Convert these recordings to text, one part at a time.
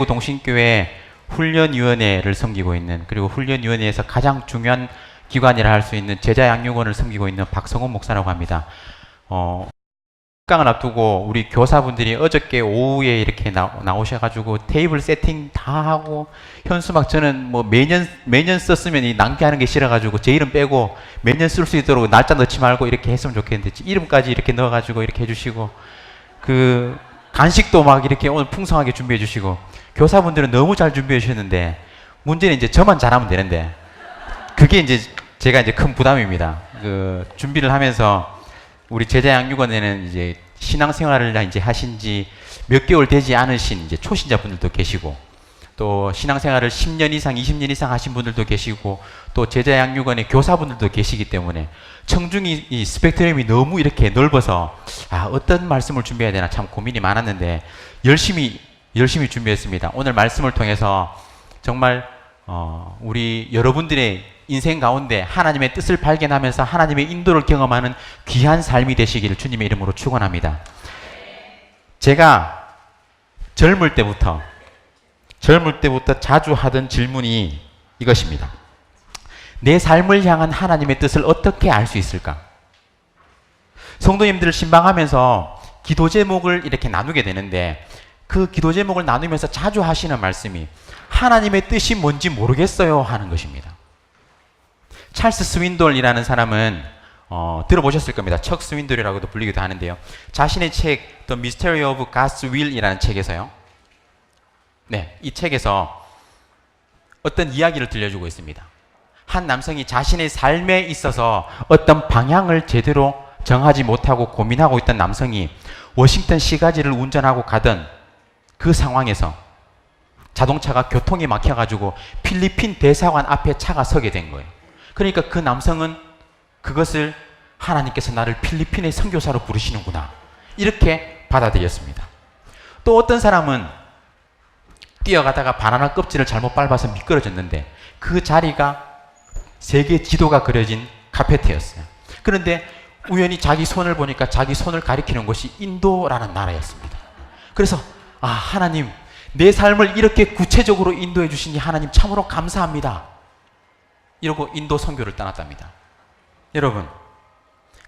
동신교회 훈련위원회를 섬기고 있는, 그리고 훈련위원회에서 가장 중요한 기관이라 할 수 있는 제자양육원을 섬기고 있는 박성훈 목사라고 합니다. 강을 앞두고 우리 교사분들이 어저께 오후에 이렇게 나오셔가지고 테이블 세팅 다 하고, 현수막 저는 뭐 매년 썼으면 이 낭비하는 게 싫어가지고 제 이름 빼고 매년 쓸 수 있도록 날짜 넣지 말고 이렇게 했으면 좋겠는데, 이름까지 이렇게 넣어가지고 이렇게 해주시고, 그 간식도 막 이렇게 오늘 풍성하게 준비해 주시고, 교사분들은 너무 잘 준비해 주셨는데, 문제는 이제 저만 잘하면 되는데, 그게 이제 제가 이제 큰 부담입니다. 그 준비를 하면서 우리 제자양육원에는 이제 신앙생활을 이제 하신 지 몇 개월 되지 않으신 이제 초신자분들도 계시고, 또 신앙생활을 10년 이상, 20년 이상 하신 분들도 계시고, 또 제자양육원의 교사분들도 계시기 때문에 청중이 이 스펙트럼이 너무 이렇게 넓어서 어떤 말씀을 준비해야 되나 참 고민이 많았는데 열심히 준비했습니다. 오늘 말씀을 통해서 정말 우리 여러분들의 인생 가운데 하나님의 뜻을 발견하면서 하나님의 인도를 경험하는 귀한 삶이 되시기를 주님의 이름으로 축원합니다. 제가 젊을 때부터 자주 하던 질문이 이것입니다. 내 삶을 향한 하나님의 뜻을 어떻게 알 수 있을까? 성도님들을 신방하면서 기도 제목을 이렇게 나누게 되는데, 그 기도 제목을 나누면서 자주 하시는 말씀이 하나님의 뜻이 뭔지 모르겠어요 하는 것입니다. 찰스 스윈돌이라는 사람은 들어보셨을 겁니다. 척 스윈돌이라고도 불리기도 하는데요. 자신의 책 The Mystery of God's Will이라는 책에서요. 네, 이 책에서 어떤 이야기를 들려주고 있습니다. 한 남성이 자신의 삶에 있어서 어떤 방향을 제대로 정하지 못하고 고민하고 있던 남성이 워싱턴 시가지를 운전하고 가던 그 상황에서 자동차가 교통이 막혀가지고 필리핀 대사관 앞에 차가 서게 된 거예요. 그러니까 그 남성은 그것을 하나님께서 나를 필리핀의 선교사로 부르시는구나, 이렇게 받아들였습니다. 또 어떤 사람은 뛰어가다가 바나나 껍질을 잘못 밟아서 미끄러졌는데 그 자리가 세계 지도가 그려진 카페트였어요. 그런데 우연히 자기 손을 보니까 자기 손을 가리키는 곳이 인도라는 나라였습니다. 그래서 하나님, 내 삶을 이렇게 구체적으로 인도해 주시니 하나님 참으로 감사합니다, 이러고 인도 선교를 떠났답니다. 여러분,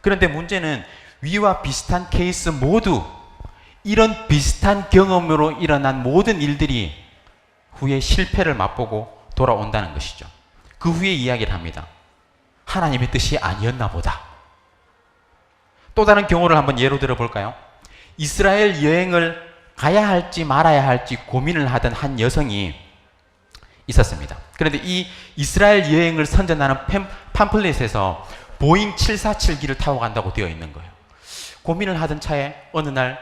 그런데 문제는 위와 비슷한 케이스 모두 이런 비슷한 경험으로 일어난 모든 일들이 후에 실패를 맛보고 돌아온다는 것이죠. 그 후에 이야기를 합니다. 하나님의 뜻이 아니었나 보다. 또 다른 경우를 한번 예로 들어볼까요? 이스라엘 여행을 가야 할지 말아야 할지 고민을 하던 한 여성이 있었습니다. 그런데 이 이스라엘 여행을 선전하는 팜플렛에서 보잉 747기를 타고 간다고 되어 있는 거예요. 고민을 하던 차에 어느 날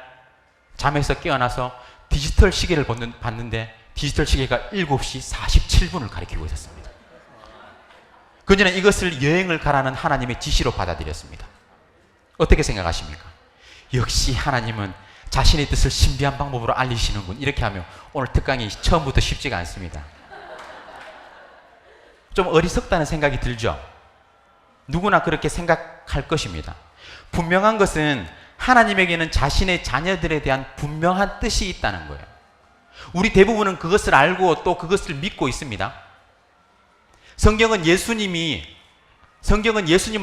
잠에서 깨어나서 디지털 시계를 봤는데 디지털 시계가 7시 47분을 가리키고 있었습니다. 그녀는 이것을 여행을 가라는 하나님의 지시로 받아들였습니다. 어떻게 생각하십니까? 역시 하나님은 자신의 뜻을 신비한 방법으로 알리시는군. 이렇게 하면 오늘 특강이 처음부터 쉽지가 않습니다. 좀 어리석다는 생각이 들죠? 누구나 그렇게 생각할 것입니다. 분명한 것은 하나님에게는 자신의 자녀들에 대한 분명한 뜻이 있다는 거예요. 우리 대부분은 그것을 알고 또 그것을 믿고 있습니다. 성경은 예수님을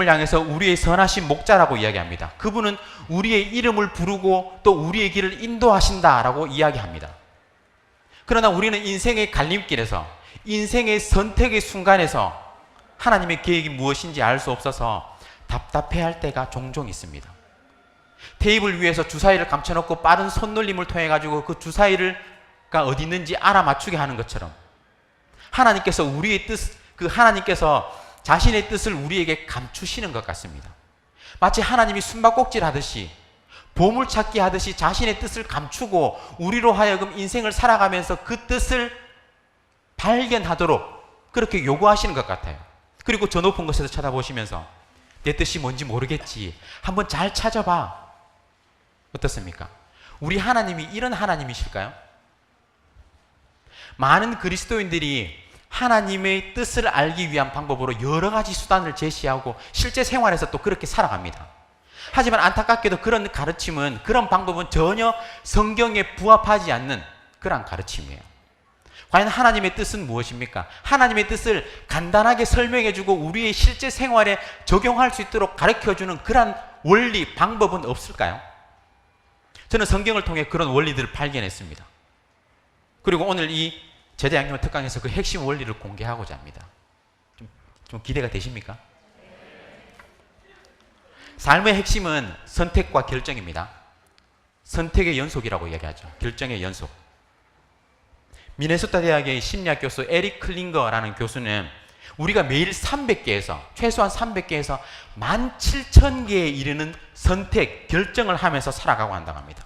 향해서 우리의 선하신 목자라고 이야기합니다. 그분은 우리의 이름을 부르고 또 우리의 길을 인도하신다라고 이야기합니다. 그러나 우리는 인생의 갈림길에서, 인생의 선택의 순간에서 하나님의 계획이 무엇인지 알 수 없어서 답답해할 때가 종종 있습니다. 테이블 위에서 주사위를 감춰놓고 빠른 손놀림을 통해 가지고 그 주사위가 어디 있는지 알아맞추게 하는 것처럼 하나님께서 하나님께서 자신의 뜻을 우리에게 감추시는 것 같습니다. 마치 하나님이 숨바꼭질 하듯이, 보물찾기 하듯이 자신의 뜻을 감추고 우리로 하여금 인생을 살아가면서 그 뜻을 발견하도록 그렇게 요구하시는 것 같아요. 그리고 저 높은 곳에서 쳐다보시면서 내 뜻이 뭔지 모르겠지, 한번 잘 찾아봐. 어떻습니까? 우리 하나님이 이런 하나님이실까요? 많은 그리스도인들이 하나님의 뜻을 알기 위한 방법으로 여러 가지 수단을 제시하고 실제 생활에서 또 그렇게 살아갑니다. 하지만 안타깝게도 그런 가르침은, 그런 방법은 전혀 성경에 부합하지 않는 그런 가르침이에요. 과연 하나님의 뜻은 무엇입니까? 하나님의 뜻을 간단하게 설명해주고 우리의 실제 생활에 적용할 수 있도록 가르쳐주는 그런 원리, 방법은 없을까요? 저는 성경을 통해 그런 원리들을 발견했습니다. 그리고 오늘 이 제자양육 특강에서 그 핵심 원리를 공개하고자 합니다. 좀 기대가 되십니까? 삶의 핵심은 선택과 결정입니다. 선택의 연속이라고 이야기하죠. 결정의 연속. 미네소타 대학의 심리학 교수 에릭 클링거라는 교수는 우리가 매일 300개에서 최소한 300개에서 17,000개에 이르는 선택, 결정을 하면서 살아가고 한다고 합니다.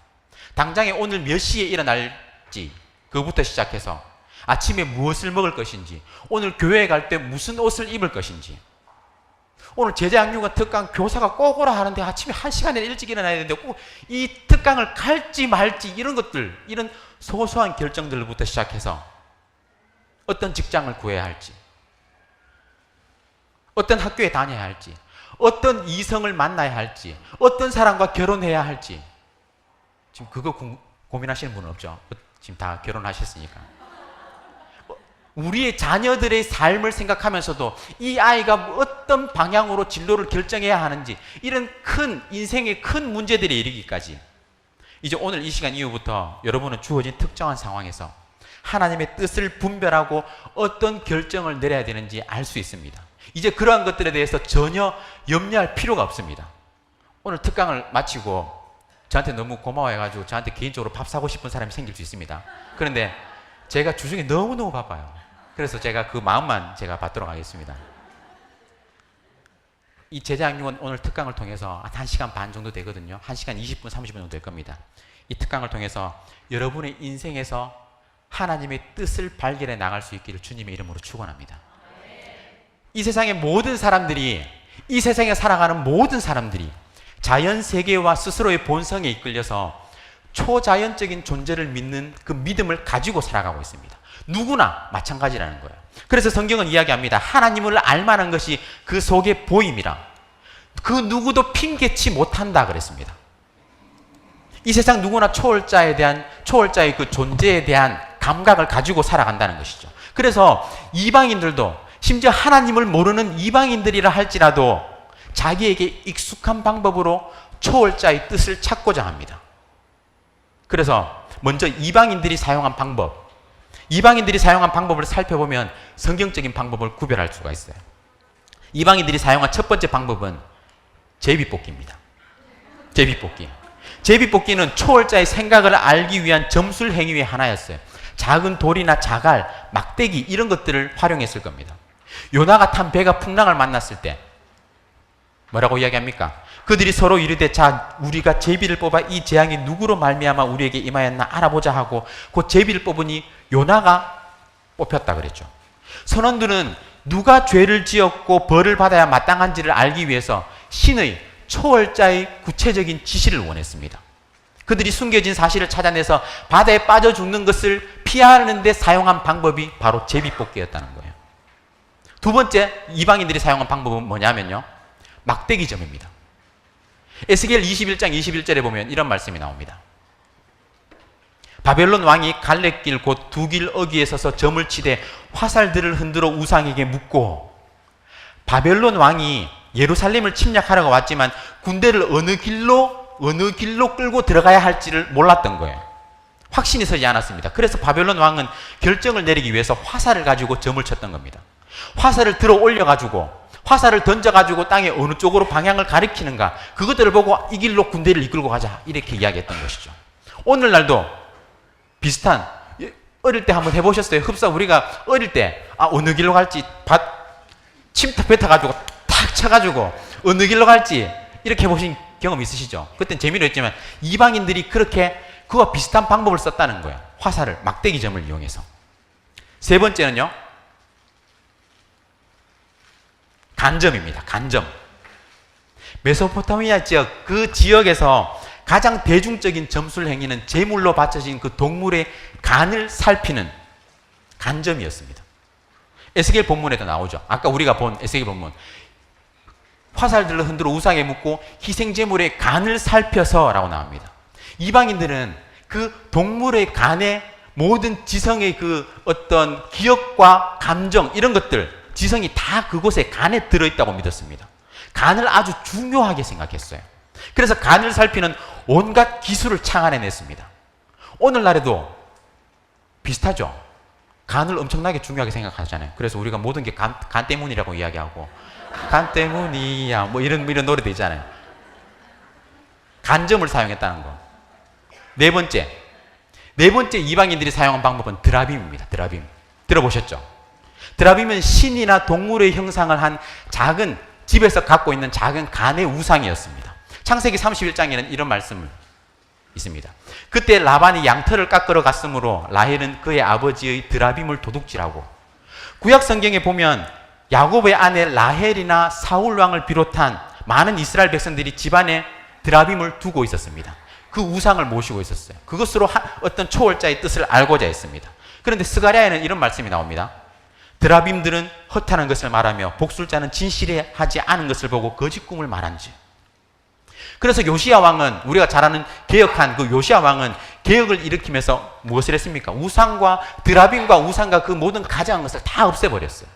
당장에 오늘 몇 시에 일어날지 그것부터 시작해서 아침에 무엇을 먹을 것인지, 오늘 교회에 갈 때 무슨 옷을 입을 것인지, 오늘 제자양육은 특강 교사가 꼭 오라 하는데 아침에 1시간에 일찍 일어나야 되는데 꼭 이 특강을 갈지 말지 이런 것들, 이런 소소한 결정들부터 시작해서 어떤 직장을 구해야 할지, 어떤 학교에 다녀야 할지, 어떤 이성을 만나야 할지, 어떤 사람과 결혼해야 할지. 지금 그거 고민하시는 분은 없죠? 지금 다 결혼하셨으니까. 우리의 자녀들의 삶을 생각하면서도 이 아이가 어떤 방향으로 진로를 결정해야 하는지, 이런 큰 인생의 큰 문제들에 이르기까지 이제 오늘 이 시간 이후부터 여러분은 주어진 특정한 상황에서 하나님의 뜻을 분별하고 어떤 결정을 내려야 되는지 알 수 있습니다. 이제 그러한 것들에 대해서 전혀 염려할 필요가 없습니다. 오늘 특강을 마치고 저한테 너무 고마워해가지고 저한테 개인적으로 밥 사고 싶은 사람이 생길 수 있습니다. 그런데 제가 주중에 너무너무 바빠요. 그래서 제가 그 마음만 제가 받도록 하겠습니다. 이 제자양육은 오늘 특강을 통해서 한 1시간 반 정도 되거든요. 1시간 20분, 30분 정도 될 겁니다. 이 특강을 통해서 여러분의 인생에서 하나님의 뜻을 발견해 나갈 수 있기를 주님의 이름으로 축원합니다. 이 세상의 모든 사람들이, 이 세상에 살아가는 모든 사람들이 자연 세계와 스스로의 본성에 이끌려서 초자연적인 존재를 믿는 그 믿음을 가지고 살아가고 있습니다. 누구나 마찬가지라는 거예요. 그래서 성경은 이야기합니다. 하나님을 알만한 것이 그 속에 보임이라. 그 누구도 핑계치 못한다 그랬습니다. 이 세상 누구나 초월자의 그 존재에 대한 감각을 가지고 살아간다는 것이죠. 그래서 이방인들도, 심지어 하나님을 모르는 이방인들이라 할지라도 자기에게 익숙한 방법으로 초월자의 뜻을 찾고자 합니다. 그래서 먼저 이방인들이 사용한 방법을 살펴보면 성경적인 방법을 구별할 수가 있어요. 이방인들이 사용한 첫 번째 방법은 제비뽑기입니다. 제비뽑기는 초월자의 생각을 알기 위한 점술 행위의 하나였어요. 작은 돌이나 자갈, 막대기 이런 것들을 활용했을 겁니다. 요나가 탄 배가 풍랑을 만났을 때 뭐라고 이야기합니까? 그들이 서로 이르되, 자, 우리가 제비를 뽑아 이 재앙이 누구로 말미암아 우리에게 임하였나 알아보자 하고 그 제비를 뽑으니 요나가 뽑혔다 그랬죠. 선원들은 누가 죄를 지었고 벌을 받아야 마땅한지를 알기 위해서 신의, 초월자의 구체적인 지시를 원했습니다. 그들이 숨겨진 사실을 찾아내서 바다에 빠져 죽는 것을 피하는 데 사용한 방법이 바로 제비뽑기였다는 거예요. 두 번째 이방인들이 사용한 방법은 뭐냐면요, 막대기점입니다. 에스겔 21장 21절에 보면 이런 말씀이 나옵니다. 바벨론 왕이 갈래길 곧 두 길 어귀에 서서 점을 치되 화살들을 흔들어 우상에게 묻고, 바벨론 왕이 예루살렘을 침략하려고 왔지만 군대를 어느 길로 끌고 들어가야 할지를 몰랐던 거예요. 확신이 서지 않았습니다. 그래서 바벨론 왕은 결정을 내리기 위해서 화살을 가지고 점을 쳤던 겁니다. 화살을 들어 올려가지고, 화살을 던져가지고 땅에 어느 쪽으로 방향을 가리키는가, 그것들을 보고 이 길로 군대를 이끌고 가자, 이렇게 이야기했던 것이죠. 오늘날도 비슷한, 어릴 때 한번 해보셨어요? 흡사 우리가 어릴 때 어느 길로 갈지 침투 뱉어가지고 탁 쳐가지고 어느 길로 갈지 이렇게 해보신 경험 있으시죠? 그땐 재미로 했지만 이방인들이 그렇게 그와 비슷한 방법을 썼다는 거예요. 화살을, 막대기점을 이용해서. 세 번째는요, 간점입니다. 간점. 메소포타미아 지역, 그 지역에서 가장 대중적인 점술 행위는 제물로 바쳐진 그 동물의 간을 살피는 간점이었습니다. 에스겔 본문에도 나오죠. 아까 우리가 본 에스겔 본문. 화살들을 흔들어 우상에 묻고 희생제물의 간을 살펴서 라고 나옵니다. 이방인들은 그 동물의 간에 모든 지성의 그 어떤 기억과 감정 이런 것들, 지성이 다 그곳에 간에 들어있다고 믿었습니다. 간을 아주 중요하게 생각했어요. 그래서 간을 살피는 온갖 기술을 창안해냈습니다. 오늘날에도 비슷하죠. 간을 엄청나게 중요하게 생각하잖아요. 그래서 우리가 모든 게 간 때문이라고 이야기하고, 간 때문이야 뭐 이런 노래도 있잖아요. 간점을 사용했다는 거. 네 번째 이방인들이 사용한 방법은 드라빔입니다. 드라빔. 들어보셨죠? 드라빔은 신이나 동물의 형상을 한 작은, 집에서 갖고 있는 작은 간의 우상이었습니다. 창세기 31장에는 이런 말씀을 있습니다. 그때 라반이 양털을 깎으러 갔으므로 라헬은 그의 아버지의 드라빔을 도둑질하고, 구약 성경에 보면 야곱의 아내 라헬이나 사울 왕을 비롯한 많은 이스라엘 백성들이 집안에 드라빔을 두고 있었습니다. 그 우상을 모시고 있었어요. 그것으로 어떤 초월자의 뜻을 알고자 했습니다. 그런데 스가랴에는 이런 말씀이 나옵니다. 드라빔들은 허탄한 것을 말하며 복술자는 진실하지 않은 것을 보고 거짓 꿈을 말한지. 그래서 요시야 왕은, 우리가 잘 아는 개혁한 그 요시야 왕은 개혁을 일으키면서 무엇을 했습니까? 우상과 드라빔과 우상과 그 모든 가장한 것을 다 없애버렸어요.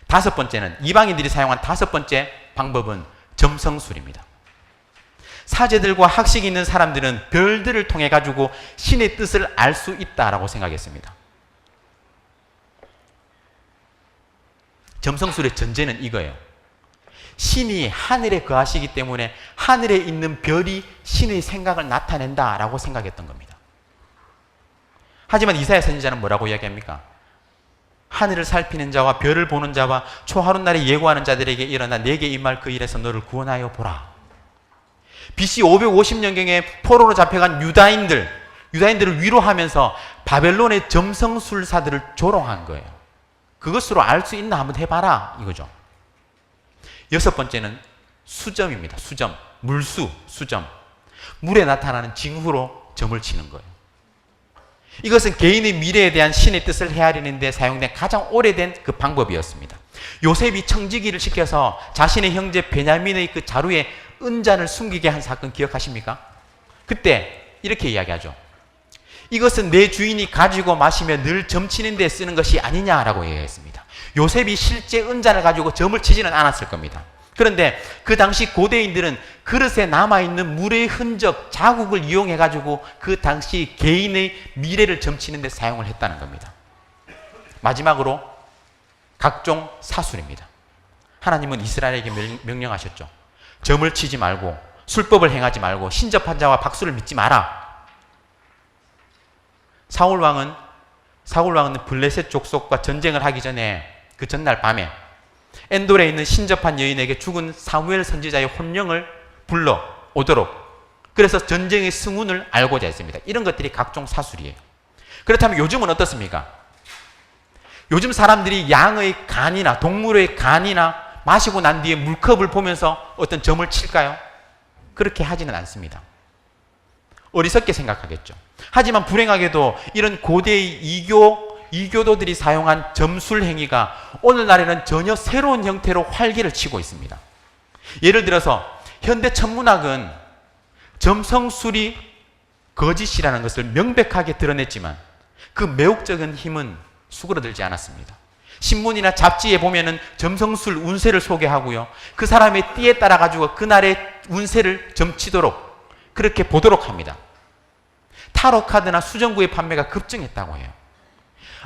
다섯 번째는, 이방인들이 사용한 다섯 번째 방법은 점성술입니다. 사제들과 학식이 있는 사람들은 별들을 통해 가지고 신의 뜻을 알 수 있다라고 생각했습니다. 점성술의 전제는 이거예요. 신이 하늘에 거하시기 때문에 하늘에 있는 별이 신의 생각을 나타낸다라고 생각했던 겁니다. 하지만 이사야 선지자는 뭐라고 이야기합니까? 하늘을 살피는 자와 별을 보는 자와 초하룻날에 예고하는 자들에게 일어나 내게 임할 그 일에서 너를 구원하여 보라. BC 550년경에 포로로 잡혀간 유다인들을 위로하면서 바벨론의 점성술사들을 조롱한 거예요. 그것으로 알 수 있나 한번 해봐라 이거죠. 여섯 번째는 수점입니다. 수점, 수점. 물에 나타나는 징후로 점을 치는 거예요. 이것은 개인의 미래에 대한 신의 뜻을 헤아리는 데 사용된 가장 오래된 그 방법이었습니다. 요셉이 청지기를 시켜서 자신의 형제 베냐민의 그 자루에 은잔을 숨기게 한 사건 기억하십니까? 그때 이렇게 이야기하죠. 이것은 내 주인이 가지고 마시며 늘 점치는 데 쓰는 것이 아니냐라고 얘기했습니다. 요셉이 실제 은잔을 가지고 점을 치지는 않았을 겁니다. 그런데 그 당시 고대인들은 그릇에 남아있는 물의 흔적, 자국을 이용해 가지고 그 당시 개인의 미래를 점치는 데 사용을 했다는 겁니다. 마지막으로 각종 사술입니다. 하나님은 이스라엘에게 명령하셨죠. 점을 치지 말고 술법을 행하지 말고 신접한 자와 박수를 믿지 마라. 사울 왕은 블레셋 족속과 전쟁을 하기 전에 그 전날 밤에 엔돌에 있는 신접한 여인에게 죽은 사무엘 선지자의 혼령을 불러 오도록, 그래서 전쟁의 승운을 알고자 했습니다. 이런 것들이 각종 사술이에요. 그렇다면 요즘은 어떻습니까? 요즘 사람들이 양의 간이나 동물의 간이나 마시고 난 뒤에 물컵을 보면서 어떤 점을 칠까요? 그렇게 하지는 않습니다. 어리석게 생각하겠죠. 하지만 불행하게도 이런 고대의 이교도들이 사용한 점술 행위가 오늘날에는 전혀 새로운 형태로 활기를 치고 있습니다. 예를 들어서 현대 천문학은 점성술이 거짓이라는 것을 명백하게 드러냈지만 그 매혹적인 힘은 수그러들지 않았습니다. 신문이나 잡지에 보면은 점성술 운세를 소개하고요. 그 사람의 띠에 따라 가지고 그날의 운세를 점치도록 그렇게 보도록 합니다. 타로 카드나 수정구의 판매가 급증했다고 해요.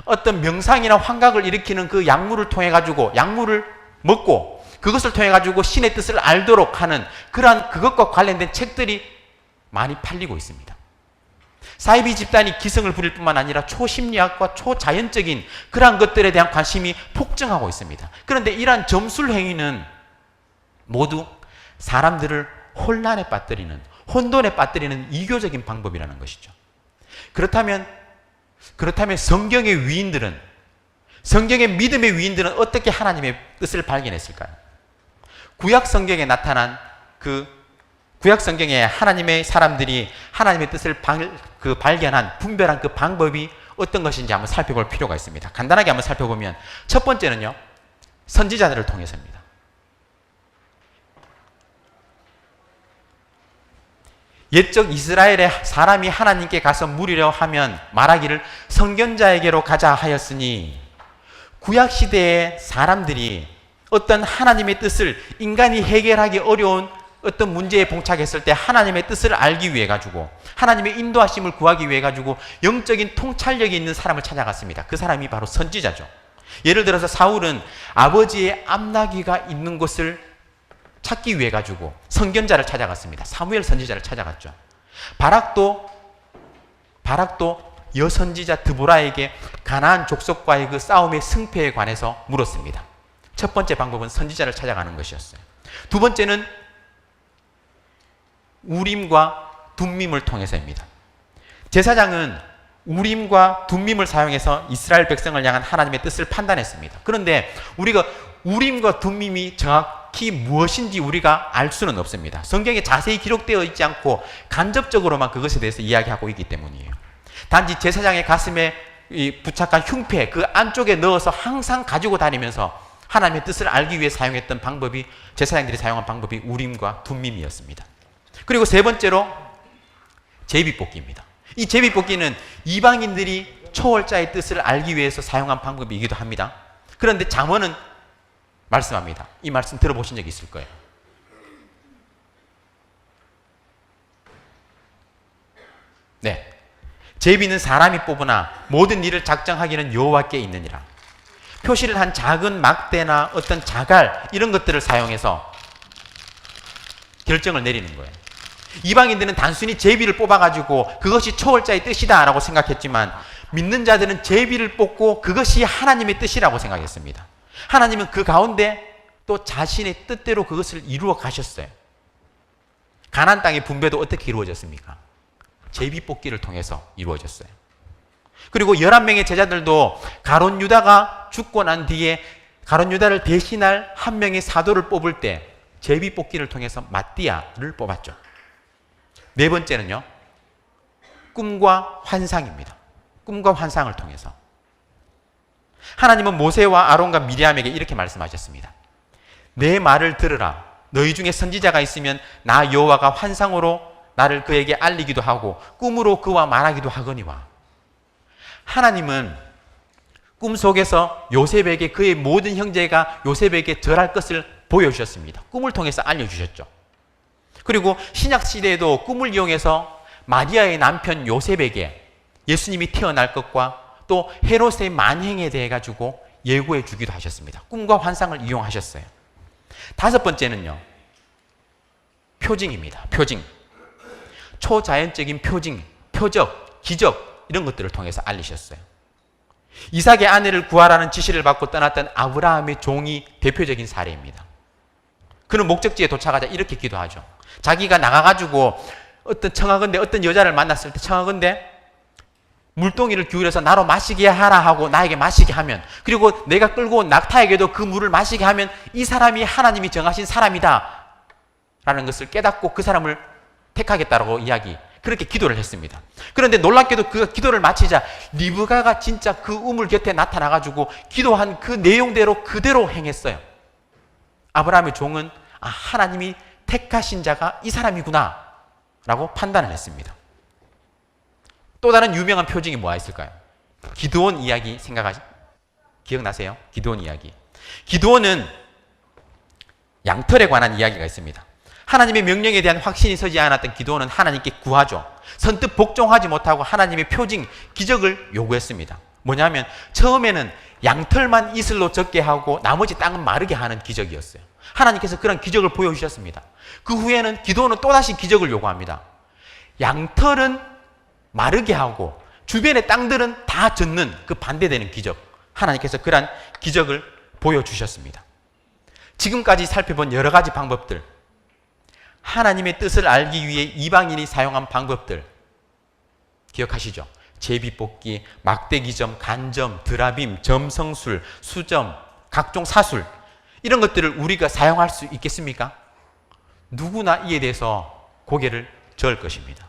어떤 명상이나 환각을 일으키는 그 약물을 통해 가지고, 약물을 먹고 그것을 통해 가지고 신의 뜻을 알도록 하는 그러한 그것과 관련된 책들이 많이 팔리고 있습니다. 사이비 집단이 기승을 부릴 뿐만 아니라 초심리학과 초자연적인 그러한 것들에 대한 관심이 폭증하고 있습니다. 그런데 이러한 점술 행위는 모두 사람들을 혼란에 빠뜨리는, 혼돈에 빠뜨리는 이교적인 방법이라는 것이죠. 그렇다면 성경의 위인들은, 성경의 믿음의 위인들은 어떻게 하나님의 뜻을 발견했을까요? 구약 성경에 나타난 구약 성경에 하나님의 사람들이 하나님의 뜻을 발견한, 분별한 그 방법이 어떤 것인지 한번 살펴볼 필요가 있습니다. 간단하게 한번 살펴보면 첫 번째는요, 선지자들을 통해서입니다. 옛적 이스라엘의 사람이 하나님께 가서 물으려 하면 말하기를 선견자에게로 가자 하였으니, 구약시대의 사람들이 어떤 하나님의 뜻을, 인간이 해결하기 어려운 어떤 문제에 봉착했을 때 하나님의 뜻을 알기 위해 가지고, 하나님의 인도하심을 구하기 위해 가지고 영적인 통찰력이 있는 사람을 찾아갔습니다. 그 사람이 바로 선지자죠. 예를 들어서 사울은 아버지의 암나귀가 있는 곳을 찾기 위해 가지고 선견자를 찾아갔습니다. 사무엘 선지자를 찾아갔죠. 바락도 여선지자 드보라에게 가나안 족속과의 그 싸움의 승패에 관해서 물었습니다. 첫 번째 방법은 선지자를 찾아가는 것이었어요. 두 번째는 우림과 둠밈을 통해서입니다. 제사장은 우림과 둠밈을 사용해서 이스라엘 백성을 향한 하나님의 뜻을 판단했습니다. 그런데 우리가 우림과 둠밈이 정확히 무엇인지 우리가 알 수는 없습니다. 성경에 자세히 기록되어 있지 않고 간접적으로만 그것에 대해서 이야기하고 있기 때문이에요. 단지 제사장의 가슴에 부착한 흉패 그 안쪽에 넣어서 항상 가지고 다니면서 하나님의 뜻을 알기 위해 사용했던 방법이, 제사장들이 사용한 방법이 우림과 둠밈이었습니다. 그리고 세 번째로 제비뽑기입니다. 이 제비뽑기는 이방인들이 초월자의 뜻을 알기 위해서 사용한 방법이기도 합니다. 그런데 잠언은 말씀합니다. 이 말씀 들어보신 적 있을 거예요. 네, 제비는 사람이 뽑으나 모든 일을 작정하기는 여호와께 있느니라. 표시를 한 작은 막대나 어떤 자갈 이런 것들을 사용해서 결정을 내리는 거예요. 이방인들은 단순히 제비를 뽑아가지고 그것이 초월자의 뜻이다 라고 생각했지만, 믿는 자들은 제비를 뽑고 그것이 하나님의 뜻이라고 생각했습니다. 하나님은 그 가운데 또 자신의 뜻대로 그것을 이루어 가셨어요. 가나안 땅의 분배도 어떻게 이루어졌습니까? 제비 뽑기를 통해서 이루어졌어요. 그리고 11명의 제자들도 가룟 유다가 죽고 난 뒤에 가룟 유다를 대신할 한 명의 사도를 뽑을 때 제비 뽑기를 통해서 마띠아를 뽑았죠. 네 번째는요, 꿈과 환상입니다. 꿈과 환상을 통해서 하나님은 모세와 아론과 미리암에게 이렇게 말씀하셨습니다. 내 말을 들으라. 너희 중에 선지자가 있으면 나 여호와가 환상으로 나를 그에게 알리기도 하고 꿈으로 그와 말하기도 하거니와. 하나님은 꿈속에서 요셉에게 그의 모든 형제가 요셉에게 절할 것을 보여주셨습니다. 꿈을 통해서 알려주셨죠. 그리고 신약시대에도 꿈을 이용해서 마리아의 남편 요셉에게 예수님이 태어날 것과 또 헤롯의 만행에 대해 가지고 예고해 주기도 하셨습니다. 꿈과 환상을 이용하셨어요. 다섯 번째는요, 표징입니다. 표징. 초자연적인 표징, 표적, 기적 이런 것들을 통해서 알리셨어요. 이삭의 아내를 구하라는 지시를 받고 떠났던 아브라함의 종이 대표적인 사례입니다. 그는 목적지에 도착하자 이렇게 기도하죠. 자기가 나가가지고 청하건대 어떤 여자를 만났을 때 청하건대 물동이를 기울여서 나로 마시게 하라 하고 나에게 마시게 하면, 그리고 내가 끌고 온 낙타에게도 그 물을 마시게 하면 이 사람이 하나님이 정하신 사람이다 라는 것을 깨닫고 그 사람을 택하겠다라고 그렇게 기도를 했습니다. 그런데 놀랍게도 그 기도를 마치자 리브가가 진짜 그 우물 곁에 나타나가지고 기도한 그 내용대로 그대로 행했어요. 아브라함의 종은 하나님이 택하신 자가 이 사람이구나 라고 판단을 했습니다. 또 다른 유명한 표징이 뭐가 있을까요? 기드온 이야기 기억나세요? 기드온 이야기. 기드온은 양털에 관한 이야기가 있습니다. 하나님의 명령에 대한 확신이 서지 않았던 기드온은 하나님께 구하죠. 선뜻 복종하지 못하고 하나님의 표징, 기적을 요구했습니다. 뭐냐면 처음에는 양털만 이슬로 젖게 하고 나머지 땅은 마르게 하는 기적이었어요. 하나님께서 그런 기적을 보여주셨습니다. 그 후에는 기드온은 또다시 기적을 요구합니다. 양털은 마르게 하고 주변의 땅들은 다 젖는 그 반대되는 기적, 하나님께서 그러한 기적을 보여주셨습니다. 지금까지 살펴본 여러 가지 방법들, 하나님의 뜻을 알기 위해 이방인이 사용한 방법들 기억하시죠? 제비뽑기, 막대기점, 간점, 드라빔, 점성술, 수점, 각종 사술, 이런 것들을 우리가 사용할 수 있겠습니까? 누구나 이에 대해서 고개를 저을 것입니다.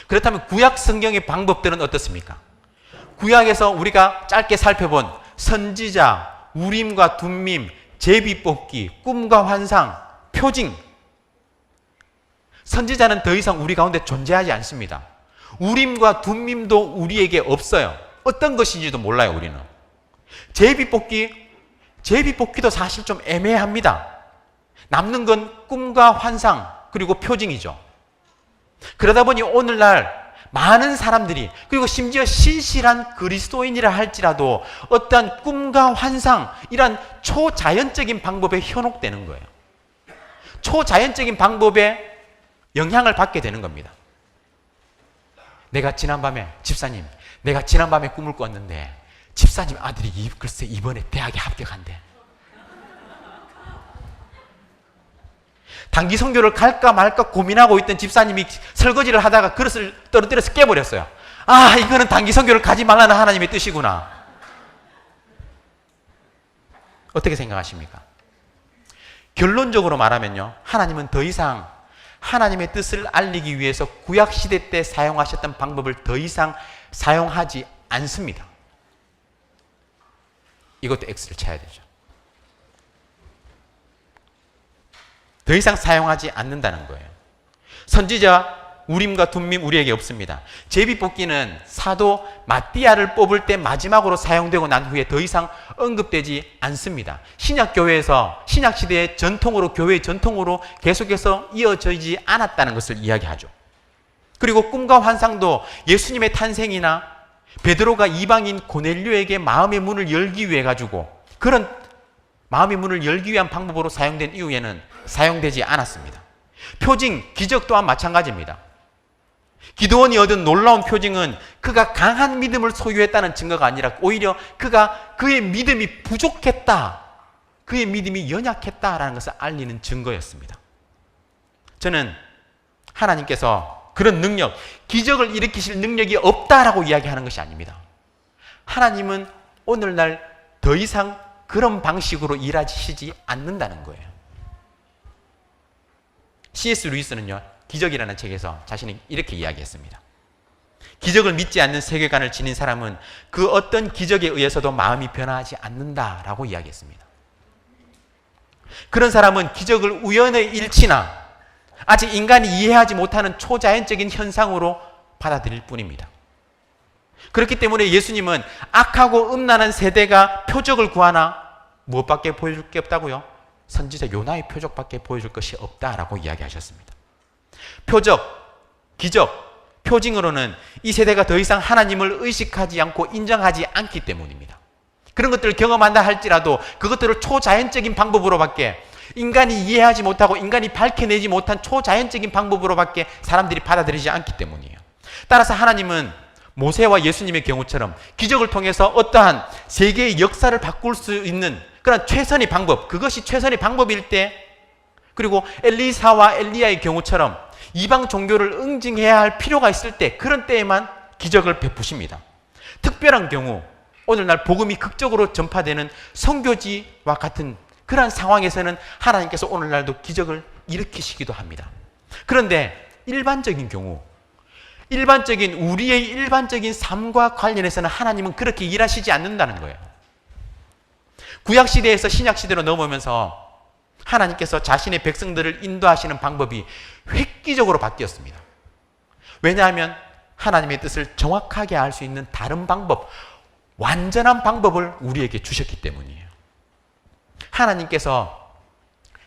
그렇다면 구약 성경의 방법들은 어떻습니까? 구약에서 우리가 짧게 살펴본 선지자, 우림과 둠밈, 제비뽑기, 꿈과 환상, 표징, 선지자는 더 이상 우리 가운데 존재하지 않습니다. 우림과 둠밈도 우리에게 없어요. 어떤 것인지도 몰라요, 우리는. 제비뽑기도 사실 좀 애매합니다. 남는 건 꿈과 환상, 그리고 표징이죠. 그러다 보니 오늘날 많은 사람들이, 그리고 심지어 신실한 그리스도인이라 할지라도 어떠한 꿈과 환상, 이런 초자연적인 방법에 현혹되는 거예요. 초자연적인 방법에 영향을 받게 되는 겁니다. 내가 지난밤에 꿈을 꿨는데 집사님 아들이 글쎄 이번에 대학에 합격한대. 단기 선교를 갈까 말까 고민하고 있던 집사님이 설거지를 하다가 그릇을 떨어뜨려서 깨버렸어요. 아, 이거는 단기 선교를 가지 말라는 하나님의 뜻이구나. 어떻게 생각하십니까? 결론적으로 말하면요, 하나님은 더 이상 하나님의 뜻을 알리기 위해서 구약시대 때 사용하셨던 방법을 더 이상 사용하지 않습니다. 이것도 X를 쳐야 되죠. 더 이상 사용하지 않는다는 거예요. 선지자 우림과 둠밈 우리에게 없습니다. 제비뽑기는 사도 마띠아를 뽑을 때 마지막으로 사용되고 난 후에 더 이상 언급되지 않습니다. 신약교회에서 신약시대의 전통으로, 교회의 전통으로 계속해서 이어지지 않았다는 것을 이야기하죠. 그리고 꿈과 환상도 예수님의 탄생이나 베드로가 이방인 고넬료에게 마음의 문을 열기 위해 가지고 그런 마음의 문을 열기 위한 방법으로 사용된 이후에는 사용되지 않았습니다. 표징, 기적 또한 마찬가지입니다. 기드온이 얻은 놀라운 표징은 그가 강한 믿음을 소유했다는 증거가 아니라 오히려 그의 믿음이 부족했다, 그의 믿음이 연약했다라는 것을 알리는 증거였습니다. 저는 하나님께서 그런 능력, 기적을 일으키실 능력이 없다라고 이야기하는 것이 아닙니다. 하나님은 오늘날 더 이상 그런 방식으로 일하시지 않는다는 거예요. C.S. 루이스는요, 기적이라는 책에서 자신이 이렇게 이야기했습니다. 기적을 믿지 않는 세계관을 지닌 사람은 그 어떤 기적에 의해서도 마음이 변화하지 않는다라고 이야기했습니다. 그런 사람은 기적을 우연의 일치나 아직 인간이 이해하지 못하는 초자연적인 현상으로 받아들일 뿐입니다. 그렇기 때문에 예수님은 악하고 음란한 세대가 표적을 구하나 무엇밖에 보여줄 게 없다고요? 선지자 요나의 표적밖에 보여줄 것이 없다라고 이야기하셨습니다. 표적, 기적, 표징으로는 이 세대가 더 이상 하나님을 의식하지 않고 인정하지 않기 때문입니다. 그런 것들을 경험한다 할지라도 그것들을 초자연적인 방법으로밖에, 인간이 이해하지 못하고 인간이 밝혀내지 못한 초자연적인 방법으로밖에 사람들이 받아들이지 않기 때문이에요. 따라서 하나님은 모세와 예수님의 경우처럼 기적을 통해서 어떠한 세계의 역사를 바꿀 수 있는 그런 최선의 방법, 그것이 최선의 방법일 때, 그리고 엘리사와 엘리야의 경우처럼 이방 종교를 응징해야 할 필요가 있을 때, 그런 때에만 기적을 베푸십니다. 특별한 경우, 오늘날 복음이 극적으로 전파되는 선교지와 같은 그러한 상황에서는 하나님께서 오늘날도 기적을 일으키시기도 합니다. 그런데 일반적인 경우, 우리의 일반적인 삶과 관련해서는 하나님은 그렇게 일하시지 않는다는 거예요. 구약시대에서 신약시대로 넘어오면서 하나님께서 자신의 백성들을 인도하시는 방법이 획기적으로 바뀌었습니다. 왜냐하면 하나님의 뜻을 정확하게 알 수 있는 다른 방법, 완전한 방법을 우리에게 주셨기 때문이에요. 하나님께서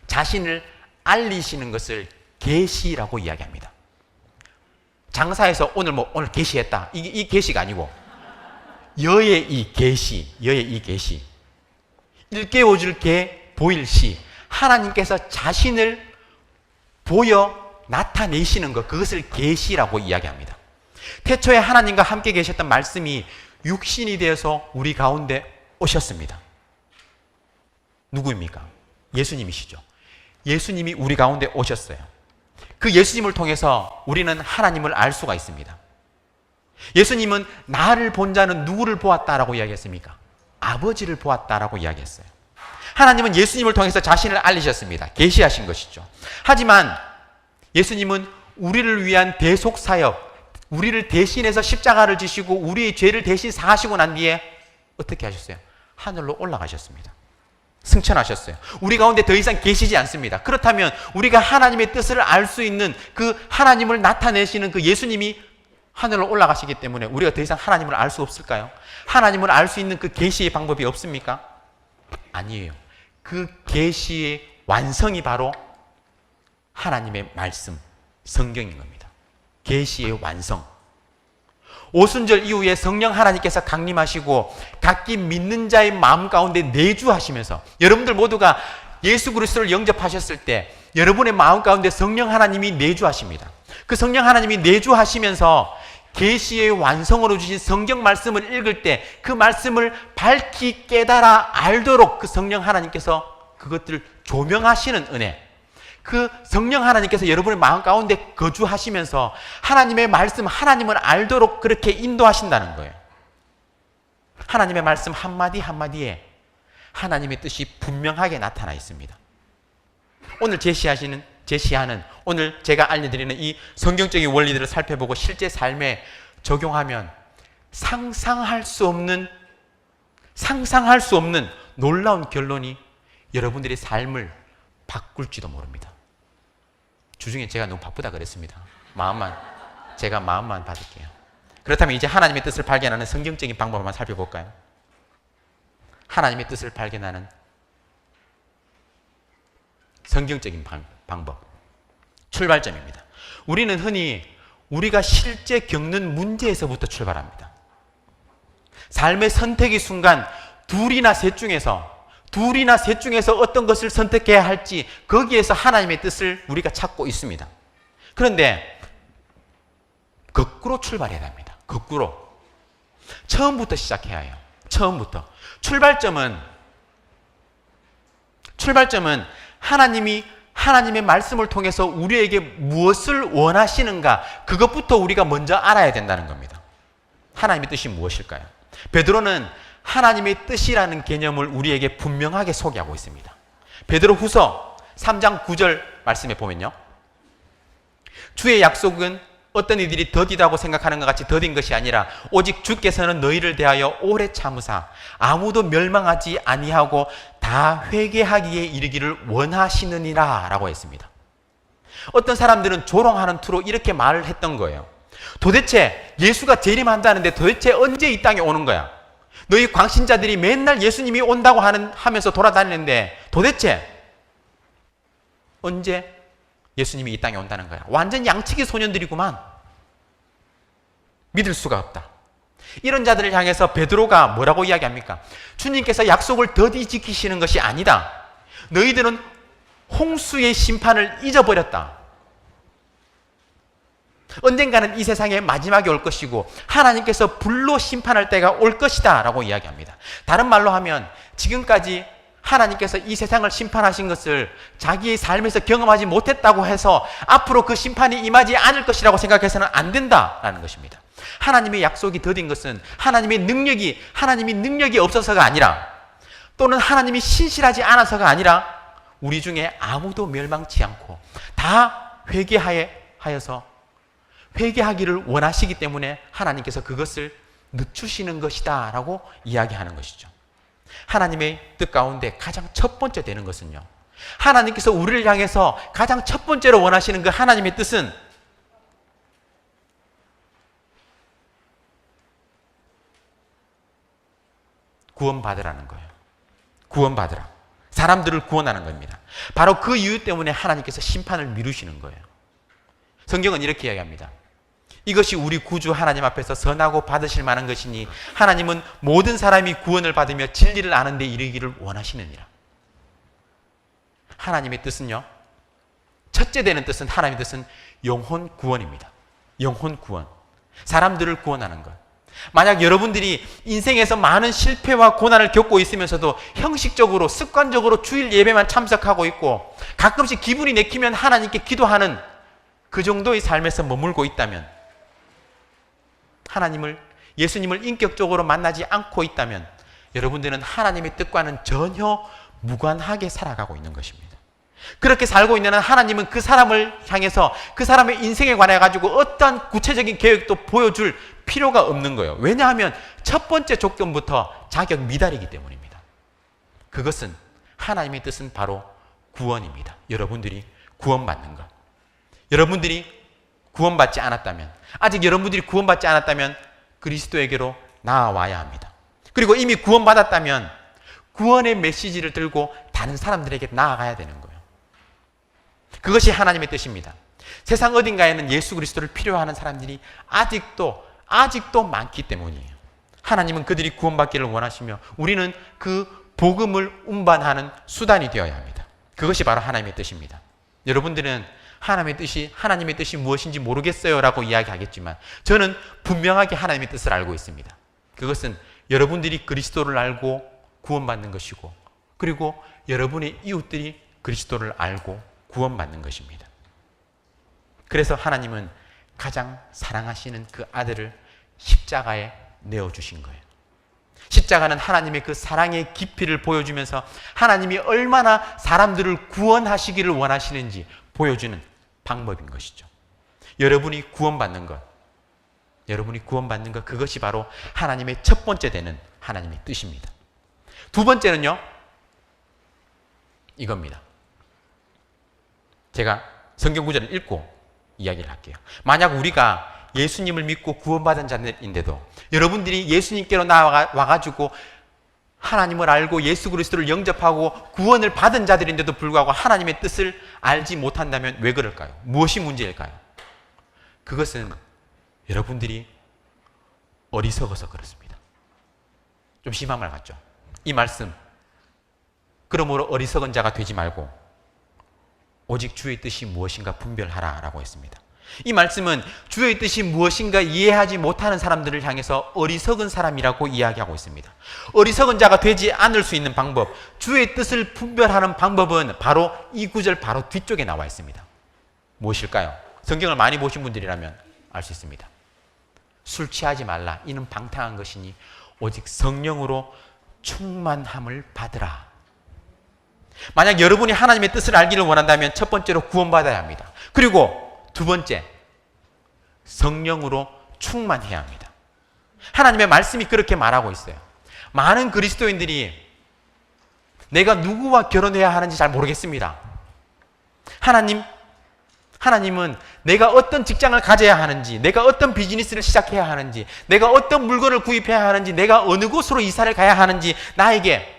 자신을 알리시는 것을 계시라고 이야기합니다. 장사에서 오늘 계시했다, 이 계시가 아니고 여의 이 계시, 일깨워줄 게 보일 시, 하나님께서 자신을 보여 나타내시는 것, 그것을 계시라고 이야기합니다. 태초에 하나님과 함께 계셨던 말씀이 육신이 되어서 우리 가운데 오셨습니다. 누구입니까? 예수님이시죠. 예수님이 우리 가운데 오셨어요. 그 예수님을 통해서 우리는 하나님을 알 수가 있습니다. 예수님은 나를 본 자는 누구를 보았다라고 이야기했습니까? 아버지를 보았다라고 이야기했어요. 하나님은 예수님을 통해서 자신을 알리셨습니다. 계시하신 것이죠. 하지만 예수님은 우리를 위한 대속사역, 우리를 대신해서 십자가를 지시고 우리의 죄를 대신 사하시고 난 뒤에 어떻게 하셨어요? 하늘로 올라가셨습니다. 승천하셨어요. 우리 가운데 더 이상 계시지 않습니다. 그렇다면 우리가 하나님의 뜻을 알 수 있는 그 하나님을 나타내시는 그 예수님이 하늘로 올라가시기 때문에 우리가 더 이상 하나님을 알 수 없을까요? 하나님을 알 수 있는 그 계시의 방법이 없습니까? 아니에요. 그 계시의 완성이 바로 하나님의 말씀, 성경인 겁니다. 계시의 완성. 오순절 이후에 성령 하나님께서 강림하시고 각기 믿는 자의 마음 가운데 내주하시면서 여러분들 모두가 예수 그리스도를 영접하셨을 때 여러분의 마음 가운데 성령 하나님이 내주하십니다. 그 성령 하나님이 내주하시면서 계시의 완성으로 주신 성경 말씀을 읽을 때 그 말씀을 밝히 깨달아 알도록 그 성령 하나님께서 그것들을 조명하시는 은혜, 그 성령 하나님께서 여러분의 마음 가운데 거주하시면서 하나님의 말씀, 하나님을 알도록 그렇게 인도하신다는 거예요. 하나님의 말씀 한마디 한마디에 하나님의 뜻이 분명하게 나타나 있습니다. 오늘 제시하는 오늘 제가 알려드리는 이 성경적인 원리들을 살펴보고 실제 삶에 적용하면 상상할 수 없는 놀라운 결론이 여러분들의 삶을 바꿀지도 모릅니다. 주중에 제가 너무 바쁘다 그랬습니다. 제가 마음만 받을게요. 그렇다면 이제 하나님의 뜻을 발견하는 성경적인 방법을 한번 살펴볼까요? 하나님의 뜻을 발견하는 성경적인 방법. 출발점입니다. 우리는 흔히 우리가 실제 겪는 문제에서부터 출발합니다. 삶의 선택의 순간 둘이나 셋 중에서 어떤 것을 선택해야 할지 거기에서 하나님의 뜻을 우리가 찾고 있습니다. 그런데 거꾸로 출발해야 합니다. 거꾸로. 처음부터 시작해야 해요. 처음부터. 출발점은 하나님의 말씀을 통해서 우리에게 무엇을 원하시는가 그것부터 우리가 먼저 알아야 된다는 겁니다. 하나님의 뜻이 무엇일까요? 베드로는 하나님의 뜻이라는 개념을 우리에게 분명하게 소개하고 있습니다. 베드로후서 3장 9절 말씀에 보면요. 주의 약속은 어떤 이들이 더디다고 생각하는 것 같이 더딘 것이 아니라 오직 주께서는 너희를 대하여 오래 참으사 아무도 멸망하지 아니하고 다 회개하기에 이르기를 원하시느니라 라고 했습니다. 어떤 사람들은 조롱하는 투로 이렇게 말을 했던 거예요. 도대체 예수가 재림한다는데 도대체 언제 이 땅에 오는 거야? 너희 광신자들이 맨날 예수님이 온다고 하면서 돌아다니는데 도대체 언제 예수님이 이 땅에 온다는 거야? 완전 양치기 소년들이구만. 믿을 수가 없다. 이런 자들을 향해서 베드로가 뭐라고 이야기합니까? 주님께서 약속을 더디 지키시는 것이 아니다. 너희들은 홍수의 심판을 잊어버렸다. 언젠가는 이 세상에 마지막이 올 것이고 하나님께서 불로 심판할 때가 올 것이다 라고 이야기합니다. 다른 말로 하면 지금까지 하나님께서 이 세상을 심판하신 것을 자기의 삶에서 경험하지 못했다고 해서 앞으로 그 심판이 임하지 않을 것이라고 생각해서는 안 된다라는 것입니다. 하나님의 약속이 더딘 것은 하나님이 능력이 없어서가 아니라 또는 하나님이 신실하지 않아서가 아니라 우리 중에 아무도 멸망치 않고 다 회개하기를 원하시기 때문에 하나님께서 그것을 늦추시는 것이다 라고 이야기하는 것이죠. 하나님의 뜻 가운데 가장 첫 번째 되는 것은요, 하나님께서 우리를 향해서 가장 첫 번째로 원하시는 그 하나님의 뜻은 구원받으라는 거예요. 구원받으라. 사람들을 구원하는 겁니다. 바로 그 이유 때문에 하나님께서 심판을 미루시는 거예요. 성경은 이렇게 이야기합니다. 이것이 우리 구주 하나님 앞에서 선하고 받으실 만한 것이니 하나님은 모든 사람이 구원을 받으며 진리를 아는 데 이르기를 원하시느니라. 하나님의 뜻은요, 첫째 되는 뜻은, 하나님의 뜻은 영혼 구원입니다. 영혼 구원. 사람들을 구원하는 것. 만약 여러분들이 인생에서 많은 실패와 고난을 겪고 있으면서도 형식적으로 습관적으로 주일 예배만 참석하고 있고 가끔씩 기분이 내키면 하나님께 기도하는 그 정도의 삶에서 머물고 있다면, 예수님을 인격적으로 만나지 않고 있다면 여러분들은 하나님의 뜻과는 전혀 무관하게 살아가고 있는 것입니다. 그렇게 살고 있는 하나님은 그 사람을 향해서 그 사람의 인생에 관해 가지고 어떠한 구체적인 계획도 보여줄 필요가 없는 거예요. 왜냐하면 첫 번째 조건부터 자격 미달이기 때문입니다. 그것은 하나님의 뜻은 바로 구원입니다. 여러분들이 구원받는 것. 여러분들이 구원받지 않았다면, 아직 여러분들이 구원받지 않았다면 그리스도에게로 나아와야 합니다. 그리고 이미 구원받았다면 구원의 메시지를 들고 다른 사람들에게 나아가야 되는 거예요. 그것이 하나님의 뜻입니다. 세상 어딘가에는 예수 그리스도를 필요하는 사람들이 아직도 많기 때문이에요. 하나님은 그들이 구원받기를 원하시며 우리는 그 복음을 운반하는 수단이 되어야 합니다. 그것이 바로 하나님의 뜻입니다. 여러분들은 하나님의 뜻이 무엇인지 모르겠어요 라고 이야기하겠지만 저는 분명하게 하나님의 뜻을 알고 있습니다. 그것은 여러분들이 그리스도를 알고 구원받는 것이고, 그리고 여러분의 이웃들이 그리스도를 알고 구원받는 것입니다. 그래서 하나님은 가장 사랑하시는 그 아들을 십자가에 내어주신 거예요. 십자가는 하나님의 그 사랑의 깊이를 보여주면서 하나님이 얼마나 사람들을 구원하시기를 원하시는지 보여주는 방법인 것이죠. 여러분이 구원받는 것, 그것이 바로 하나님의 첫 번째 되는 하나님의 뜻입니다. 두 번째는요, 이겁니다. 제가 성경 구절을 읽고 이야기를 할게요. 만약 우리가 예수님을 믿고 구원받은 자인데도 여러분들이 예수님께로 나와가지고 하나님을 알고 예수 그리스도를 영접하고 구원을 받은 자들인데도 불구하고 하나님의 뜻을 알지 못한다면 왜 그럴까요? 무엇이 문제일까요? 그것은 여러분들이 어리석어서 그렇습니다. 좀 심한 말 같죠? 이 말씀, 그러므로 어리석은 자가 되지 말고 오직 주의 뜻이 무엇인가 분별하라 라고 했습니다. 이 말씀은 주의 뜻이 무엇인가 이해하지 못하는 사람들을 향해서 어리석은 사람이라고 이야기하고 있습니다. 어리석은 자가 되지 않을 수 있는 방법, 주의 뜻을 분별하는 방법은 바로 이 구절 바로 뒤쪽에 나와 있습니다. 무엇일까요? 성경을 많이 보신 분들이라면 알 수 있습니다. 술 취하지 말라. 이는 방탕한 것이니 오직 성령으로 충만함을 받으라. 만약 여러분이 하나님의 뜻을 알기를 원한다면 첫 번째로 구원받아야 합니다. 그리고 두 번째, 성령으로 충만해야 합니다. 하나님의 말씀이 그렇게 말하고 있어요. 많은 그리스도인들이 내가 누구와 결혼해야 하는지 잘 모르겠습니다. 하나님은 내가 어떤 직장을 가져야 하는지, 내가 어떤 비즈니스를 시작해야 하는지, 내가 어떤 물건을 구입해야 하는지, 내가 어느 곳으로 이사를 가야 하는지 나에게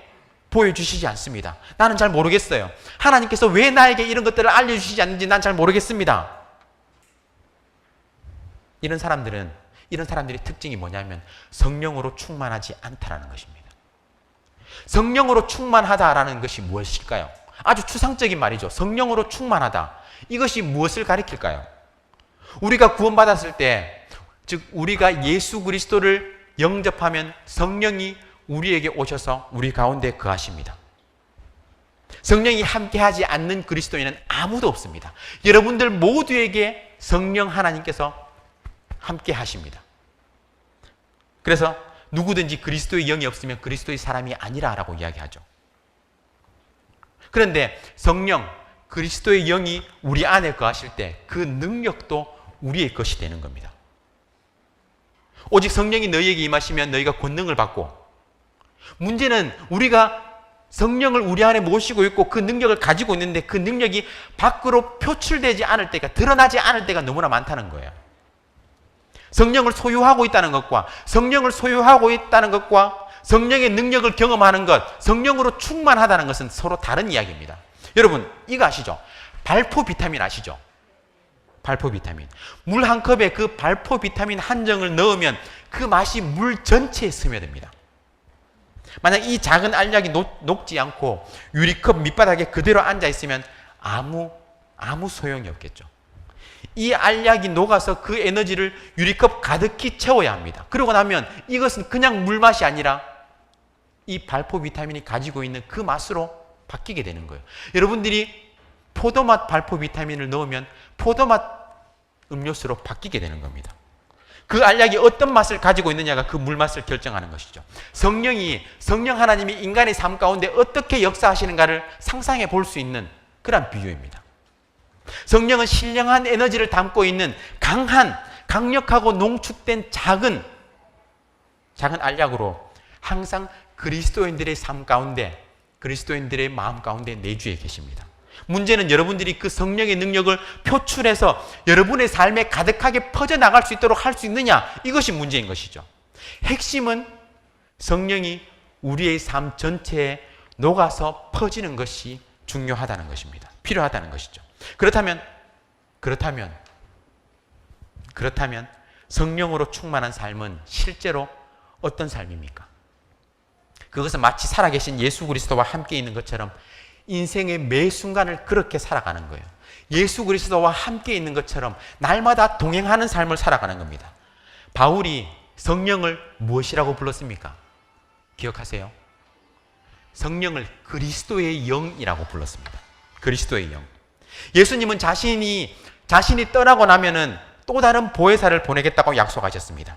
보여주시지 않습니다. 나는 잘 모르겠어요. 하나님께서 왜 나에게 이런 것들을 알려주시지 않는지 난 잘 모르겠습니다. 이런 사람들의 특징이 뭐냐면 성령으로 충만하지 않다라는 것입니다. 성령으로 충만하다라는 것이 무엇일까요? 아주 추상적인 말이죠. 성령으로 충만하다. 이것이 무엇을 가리킬까요? 우리가 구원받았을 때, 즉 우리가 예수 그리스도를 영접하면 성령이 우리에게 오셔서 우리 가운데 거하십니다. 성령이 함께하지 않는 그리스도인은 아무도 없습니다. 여러분들 모두에게 성령 하나님께서 함께 하십니다. 그래서 누구든지 그리스도의 영이 없으면 그리스도의 사람이 아니라라고 이야기하죠. 그런데 성령, 그리스도의 영이 우리 안에 거하실 때 그 능력도 우리의 것이 되는 겁니다. 오직 성령이 너희에게 임하시면 너희가 권능을 받고, 문제는 우리가 성령을 우리 안에 모시고 있고 그 능력을 가지고 있는데 그 능력이 밖으로 표출되지 않을 때가, 드러나지 않을 때가 너무나 많다는 거예요. 성령을 소유하고 있다는 것과 성령의 능력을 경험하는 것, 성령으로 충만하다는 것은 서로 다른 이야기입니다. 여러분, 이거 아시죠? 발포 비타민 아시죠? 발포 비타민. 물 한 컵에 그 발포 비타민 한 정을 넣으면 그 맛이 물 전체에 스며듭니다. 만약 이 작은 알약이 녹지 않고 유리컵 밑바닥에 그대로 앉아 있으면 아무 소용이 없겠죠. 이 알약이 녹아서 그 에너지를 유리컵 가득히 채워야 합니다. 그러고 나면 이것은 그냥 물맛이 아니라 이 발포 비타민이 가지고 있는 그 맛으로 바뀌게 되는 거예요. 여러분들이 포도맛 발포 비타민을 넣으면 포도맛 음료수로 바뀌게 되는 겁니다. 그 알약이 어떤 맛을 가지고 있느냐가 그 물맛을 결정하는 것이죠. 성령 하나님이 인간의 삶 가운데 어떻게 역사하시는가를 상상해 볼 수 있는 그런 비유입니다. 성령은 신령한 에너지를 담고 있는 강력하고 농축된 작은 알약으로 항상 그리스도인들의 삶 가운데 그리스도인들의 마음 가운데 내주해 계십니다. 문제는 여러분들이 그 성령의 능력을 표출해서 여러분의 삶에 가득하게 퍼져나갈 수 있도록 할 수 있느냐, 이것이 문제인 것이죠. 핵심은 성령이 우리의 삶 전체에 녹아서 퍼지는 것이 중요하다는 것입니다. 필요하다는 것이죠. 그렇다면 성령으로 충만한 삶은 실제로 어떤 삶입니까? 그것은 마치 살아계신 예수 그리스도와 함께 있는 것처럼 인생의 매 순간을 그렇게 살아가는 거예요. 예수 그리스도와 함께 있는 것처럼 날마다 동행하는 삶을 살아가는 겁니다. 바울이 성령을 무엇이라고 불렀습니까? 기억하세요? 성령을 그리스도의 영이라고 불렀습니다. 그리스도의 영. 예수님은 자신이 떠나고 나면은 또 다른 보혜사를 보내겠다고 약속하셨습니다.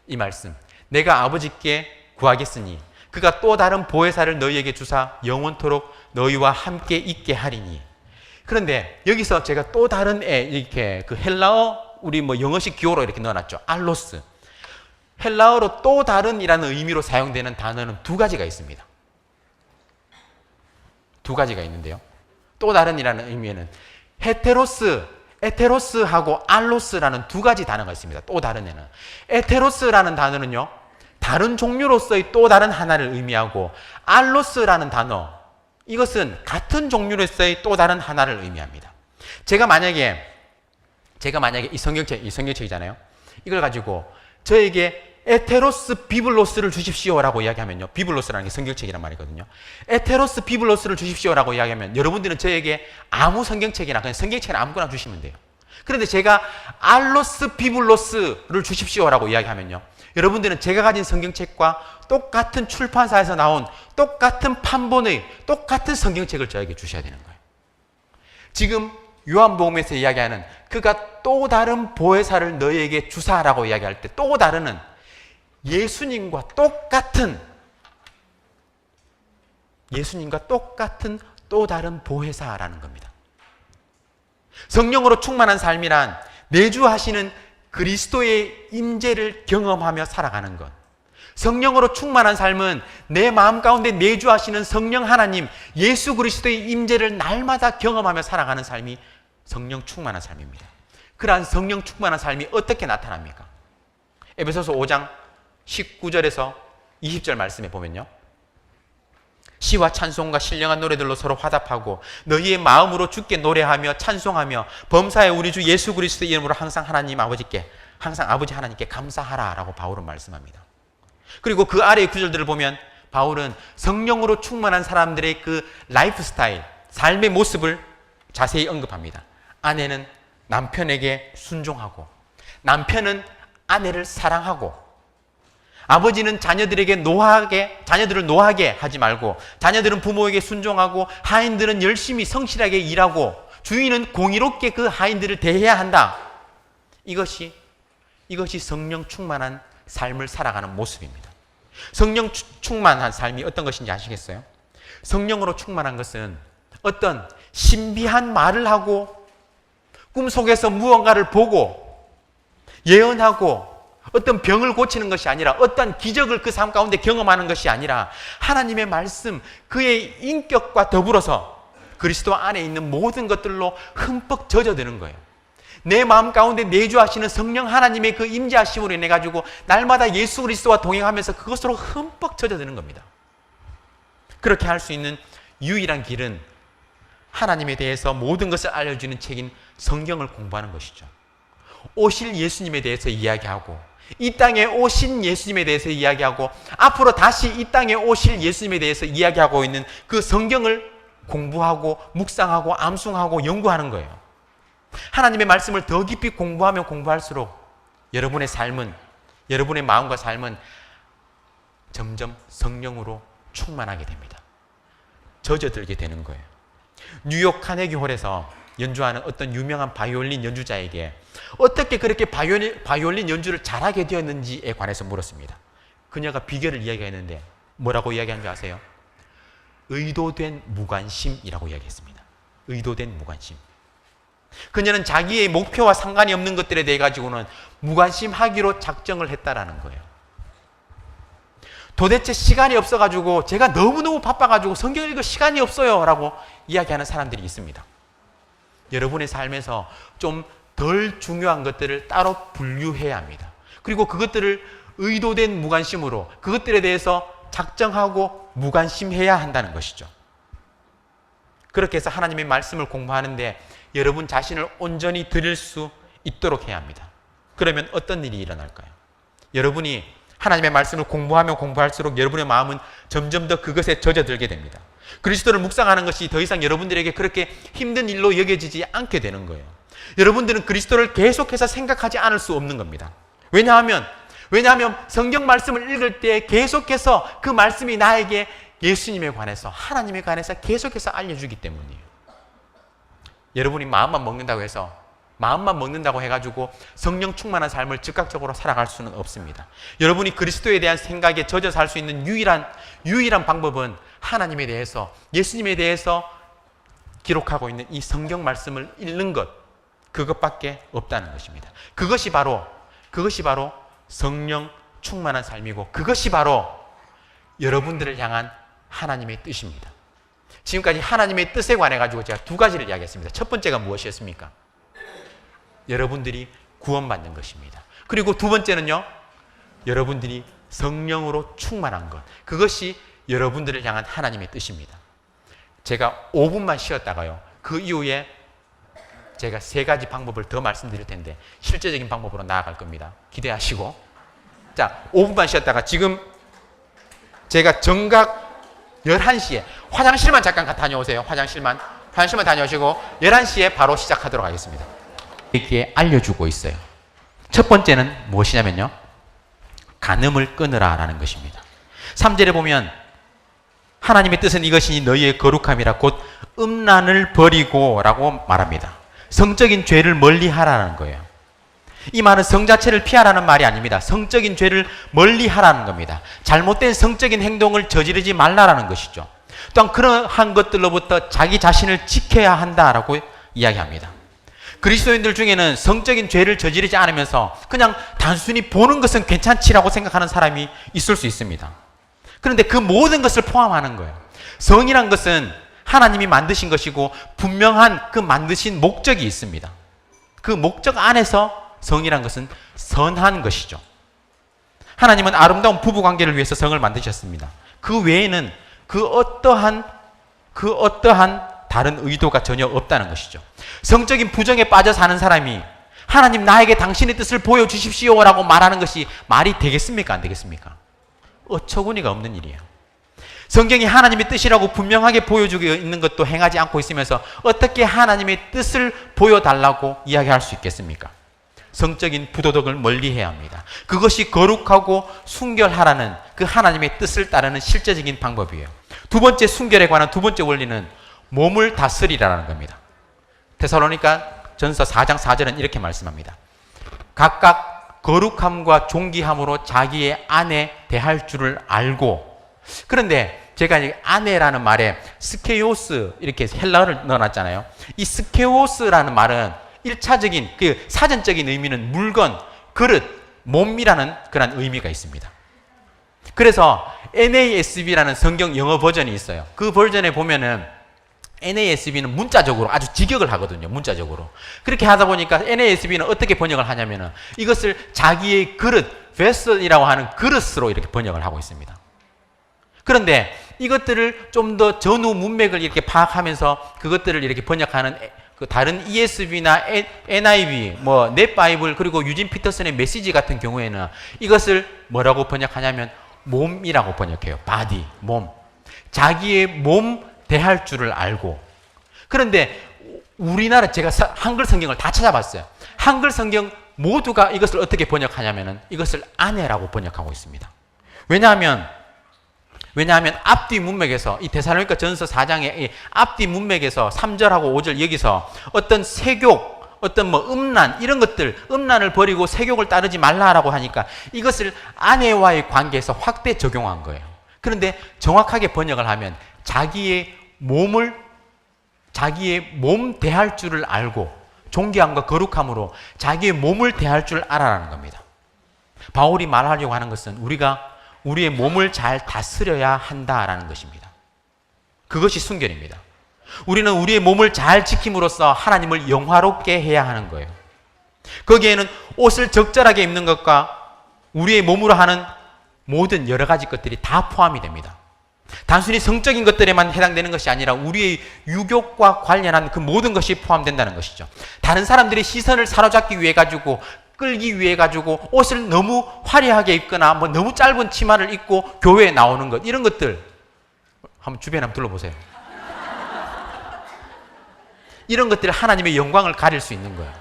이 말씀, 내가 아버지께 구하겠으니 그가 또 다른 보혜사를 너희에게 주사 영원토록 너희와 함께 있게 하리니. 그런데 여기서 제가 또 다른 이렇게 그 헬라어, 우리 영어식 기호로 이렇게 넣어놨죠. 알로스. 헬라어로 또 다른이라는 의미로 사용되는 단어는 두 가지가 있습니다. 두 가지가 있는데요. 또 다른이라는 의미에는 에테로스하고 알로스라는 두 가지 단어가 있습니다. 또 다른에는. 에테로스라는 단어는요, 다른 종류로서의 또 다른 하나를 의미하고, 알로스라는 단어, 이것은 같은 종류로서의 또 다른 하나를 의미합니다. 제가 만약에 이 성경책이잖아요. 이걸 가지고 저에게 에테로스 비블로스를 주십시오라고 이야기하면요. 비블로스라는 게 성경책이란 말이거든요. 에테로스 비블로스를 주십시오라고 이야기하면 여러분들은 저에게 아무 성경책이나 그냥 성경책을 아무거나 주시면 돼요. 그런데 제가 알로스 비블로스를 주십시오라고 이야기하면요. 여러분들은 제가 가진 성경책과 똑같은 출판사에서 나온 똑같은 판본의 똑같은 성경책을 저에게 주셔야 되는 거예요. 지금 요한복음에서 이야기하는 그가 또 다른 보혜사를 너희에게 주사라고 이야기할 때 또 다른은 예수님과 똑같은 또 다른 보혜사라는 겁니다. 성령으로 충만한 삶이란 내주하시는 그리스도의 임재를 경험하며 살아가는 것. 성령으로 충만한 삶은 내 마음 가운데 내주하시는 성령 하나님, 예수 그리스도의 임재를 날마다 경험하며 살아가는 삶이 성령 충만한 삶입니다. 그러한 성령 충만한 삶이 어떻게 나타납니까? 에베소서 5장 19절에서 20절 말씀에 보면요. 시와 찬송과 신령한 노래들로 서로 화답하고 너희의 마음으로 주께 노래하며 찬송하며 범사에 우리 주 예수 그리스도의 이름으로 항상 아버지 하나님께 감사하라 라고 바울은 말씀합니다. 그리고 그 아래의 구절들을 보면 바울은 성령으로 충만한 사람들의 그 라이프 스타일, 삶의 모습을 자세히 언급합니다. 아내는 남편에게 순종하고, 남편은 아내를 사랑하고, 아버지는 자녀들을 노하게 하지 말고, 자녀들은 부모에게 순종하고, 하인들은 열심히 성실하게 일하고, 주인은 공의롭게 그 하인들을 대해야 한다. 이것이 성령 충만한 삶을 살아가는 모습입니다. 성령 충만한 삶이 어떤 것인지 아시겠어요? 성령으로 충만한 것은 어떤 신비한 말을 하고, 꿈속에서 무언가를 보고, 예언하고, 어떤 병을 고치는 것이 아니라, 어떤 기적을 그 삶 가운데 경험하는 것이 아니라, 하나님의 말씀, 그의 인격과 더불어서 그리스도 안에 있는 모든 것들로 흠뻑 젖어드는 거예요. 내 마음 가운데 내주하시는 성령 하나님의 그 임재하심으로 인해 가지고 날마다 예수 그리스도와 동행하면서 그것으로 흠뻑 젖어드는 겁니다. 그렇게 할 수 있는 유일한 길은 하나님에 대해서 모든 것을 알려주는 책인 성경을 공부하는 것이죠. 오실 예수님에 대해서 이야기하고, 이 땅에 오신 예수님에 대해서 이야기하고, 앞으로 다시 이 땅에 오실 예수님에 대해서 이야기하고 있는 그 성경을 공부하고 묵상하고 암송하고 연구하는 거예요. 하나님의 말씀을 더 깊이 공부하면 공부할수록 여러분의 삶은, 여러분의 마음과 삶은 점점 성령으로 충만하게 됩니다. 젖어들게 되는 거예요. 뉴욕 카네기 홀에서 연주하는 어떤 유명한 바이올린 연주자에게 어떻게 그렇게 바이올린 연주를 잘하게 되었는지에 관해서 물었습니다. 그녀가 비결을 이야기했는데 뭐라고 이야기한 줄 아세요? 의도된 무관심이라고 이야기했습니다. 의도된 무관심. 그녀는 자기의 목표와 상관이 없는 것들에 대해 가지고는 무관심하기로 작정을 했다라는 거예요. 도대체 시간이 없어가지고 제가 너무너무 바빠가지고 성경 읽을 시간이 없어요 라고 이야기하는 사람들이 있습니다. 여러분의 삶에서 좀 덜 중요한 것들을 따로 분류해야 합니다. 그리고 그것들을 의도된 무관심으로 그것들에 대해서 작정하고 무관심해야 한다는 것이죠. 그렇게 해서 하나님의 말씀을 공부하는데 여러분 자신을 온전히 드릴 수 있도록 해야 합니다. 그러면 어떤 일이 일어날까요? 여러분이 하나님의 말씀을 공부하면 공부할수록 여러분의 마음은 점점 더 그것에 젖어들게 됩니다. 그리스도를 묵상하는 것이 더 이상 여러분들에게 그렇게 힘든 일로 여겨지지 않게 되는 거예요. 여러분들은 그리스도를 계속해서 생각하지 않을 수 없는 겁니다. 왜냐하면 성경 말씀을 읽을 때 계속해서 그 말씀이 나에게 예수님에 관해서 하나님에 관해서 계속해서 알려주기 때문이에요. 여러분이 마음만 먹는다고 해가지고 성령 충만한 삶을 즉각적으로 살아갈 수는 없습니다. 여러분이 그리스도에 대한 생각에 젖어 살 수 있는 유일한 방법은 하나님에 대해서, 예수님에 대해서 기록하고 있는 이 성경 말씀을 읽는 것, 그것밖에 없다는 것입니다. 그것이 바로 성령 충만한 삶이고 그것이 바로 여러분들을 향한 하나님의 뜻입니다. 지금까지 하나님의 뜻에 관해 가지고 제가 두 가지를 이야기했습니다. 첫 번째가 무엇이었습니까? 여러분들이 구원받는 것입니다. 그리고 두 번째는요, 여러분들이 성령으로 충만한 것. 그것이 여러분들을 향한 하나님의 뜻입니다. 제가 5분만 쉬었다가요, 그 이후에 제가 세 가지 방법을 더 말씀드릴 텐데 실제적인 방법으로 나아갈 겁니다. 기대하시고. 자, 5분만 쉬었다가 지금 제가 정각 11시에 화장실만 잠깐 다녀오세요. 화장실만 다녀오시고 11시에 바로 시작하도록 하겠습니다. 이렇게 알려주고 있어요. 첫 번째는 무엇이냐면요, 간음을 끊으라 라는 것입니다. 3절에 보면 하나님의 뜻은 이것이 너희의 거룩함이라 곧 음란을 버리고 라고 말합니다. 성적인 죄를 멀리 하라는 거예요. 이 말은 성 자체를 피하라는 말이 아닙니다. 성적인 죄를 멀리 하라는 겁니다. 잘못된 성적인 행동을 저지르지 말라라는 것이죠. 또한 그러한 것들로부터 자기 자신을 지켜야 한다라고 이야기합니다. 그리스도인들 중에는 성적인 죄를 저지르지 않으면서 그냥 단순히 보는 것은 괜찮지라고 생각하는 사람이 있을 수 있습니다. 그런데 그 모든 것을 포함하는 거예요. 성이란 것은 하나님이 만드신 것이고 분명한 그 만드신 목적이 있습니다. 그 목적 안에서 성이란 것은 선한 것이죠. 하나님은 아름다운 부부관계를 위해서 성을 만드셨습니다. 그 외에는 그 어떠한 다른 의도가 전혀 없다는 것이죠. 성적인 부정에 빠져 사는 사람이 하나님 나에게 당신의 뜻을 보여주십시오 라고 말하는 것이 말이 되겠습니까? 안 되겠습니까? 어처구니가 없는 일이에요. 성경이 하나님의 뜻이라고 분명하게 보여주고 있는 것도 행하지 않고 있으면서 어떻게 하나님의 뜻을 보여달라고 이야기할 수 있겠습니까? 성적인 부도덕을 멀리해야 합니다. 그것이 거룩하고 순결하라는 그 하나님의 뜻을 따르는 실제적인 방법이에요. 두 번째, 순결에 관한 두 번째 원리는 몸을 다스리라는 겁니다. 데살로니가 전서 4장 4절은 이렇게 말씀합니다. 각각 거룩함과 존귀함으로 자기의 아내 대할 줄을 알고. 그런데 제가 아내라는 말에 스케오스 이렇게 헬라어를 넣어놨잖아요. 이 스케오스라는 말은 1차적인 그 사전적인 의미는 물건, 그릇, 몸이라는 그런 의미가 있습니다. 그래서 NASB라는 성경 영어 버전이 있어요. 그 버전에 보면은 NASB는 문자적으로 아주 직역을 하거든요. 문자적으로. 그렇게 하다 보니까 NASB는 어떻게 번역을 하냐면은 이것을 자기의 그릇, vessel이라고 하는 그릇으로 이렇게 번역을 하고 있습니다. 그런데 이것들을 좀 더 전후 문맥을 이렇게 파악하면서 그것들을 이렇게 번역하는 그 다른 ESV나 NIV, 넷바이블 그리고 유진 피터슨의 메시지 같은 경우에는 이것을 뭐라고 번역하냐면 몸이라고 번역해요. 바디, 몸. 자기의 몸 대할 줄을 알고. 그런데 우리나라 제가 한글 성경을 다 찾아봤어요. 한글 성경 모두가 이것을 어떻게 번역하냐면은 이것을 아내라고 번역하고 있습니다. 왜냐하면 앞뒤 문맥에서 이 데살로니가 전서 4장의 앞뒤 문맥에서 3절하고 5절 여기서 어떤 세욕, 어떤 음란 이런 것들, 음란을 버리고 세욕을 따르지 말라라고 하니까 이것을 아내와의 관계에서 확대 적용한 거예요. 그런데 정확하게 번역을 하면 자기의 몸 대할 줄을 알고 존귀함과 거룩함으로 자기의 몸을 대할 줄 알아라는 겁니다. 바울이 말하려고 하는 것은 우리가 우리의 몸을 잘 다스려야 한다라는 것입니다. 그것이 순결입니다. 우리는 우리의 몸을 잘 지킴으로써 하나님을 영화롭게 해야 하는 거예요. 거기에는 옷을 적절하게 입는 것과 우리의 몸으로 하는 모든 여러 가지 것들이 다 포함이 됩니다. 단순히 성적인 것들에만 해당되는 것이 아니라 우리의 유욕과 관련한 그 모든 것이 포함된다는 것이죠. 다른 사람들의 시선을 사로잡기 위해 가지고, 끌기 위해 가지고 옷을 너무 화려하게 입거나 뭐 너무 짧은 치마를 입고 교회에 나오는 것, 이런 것들 한번 주변에 한번 둘러보세요. 이런 것들이 하나님의 영광을 가릴 수 있는 거예요.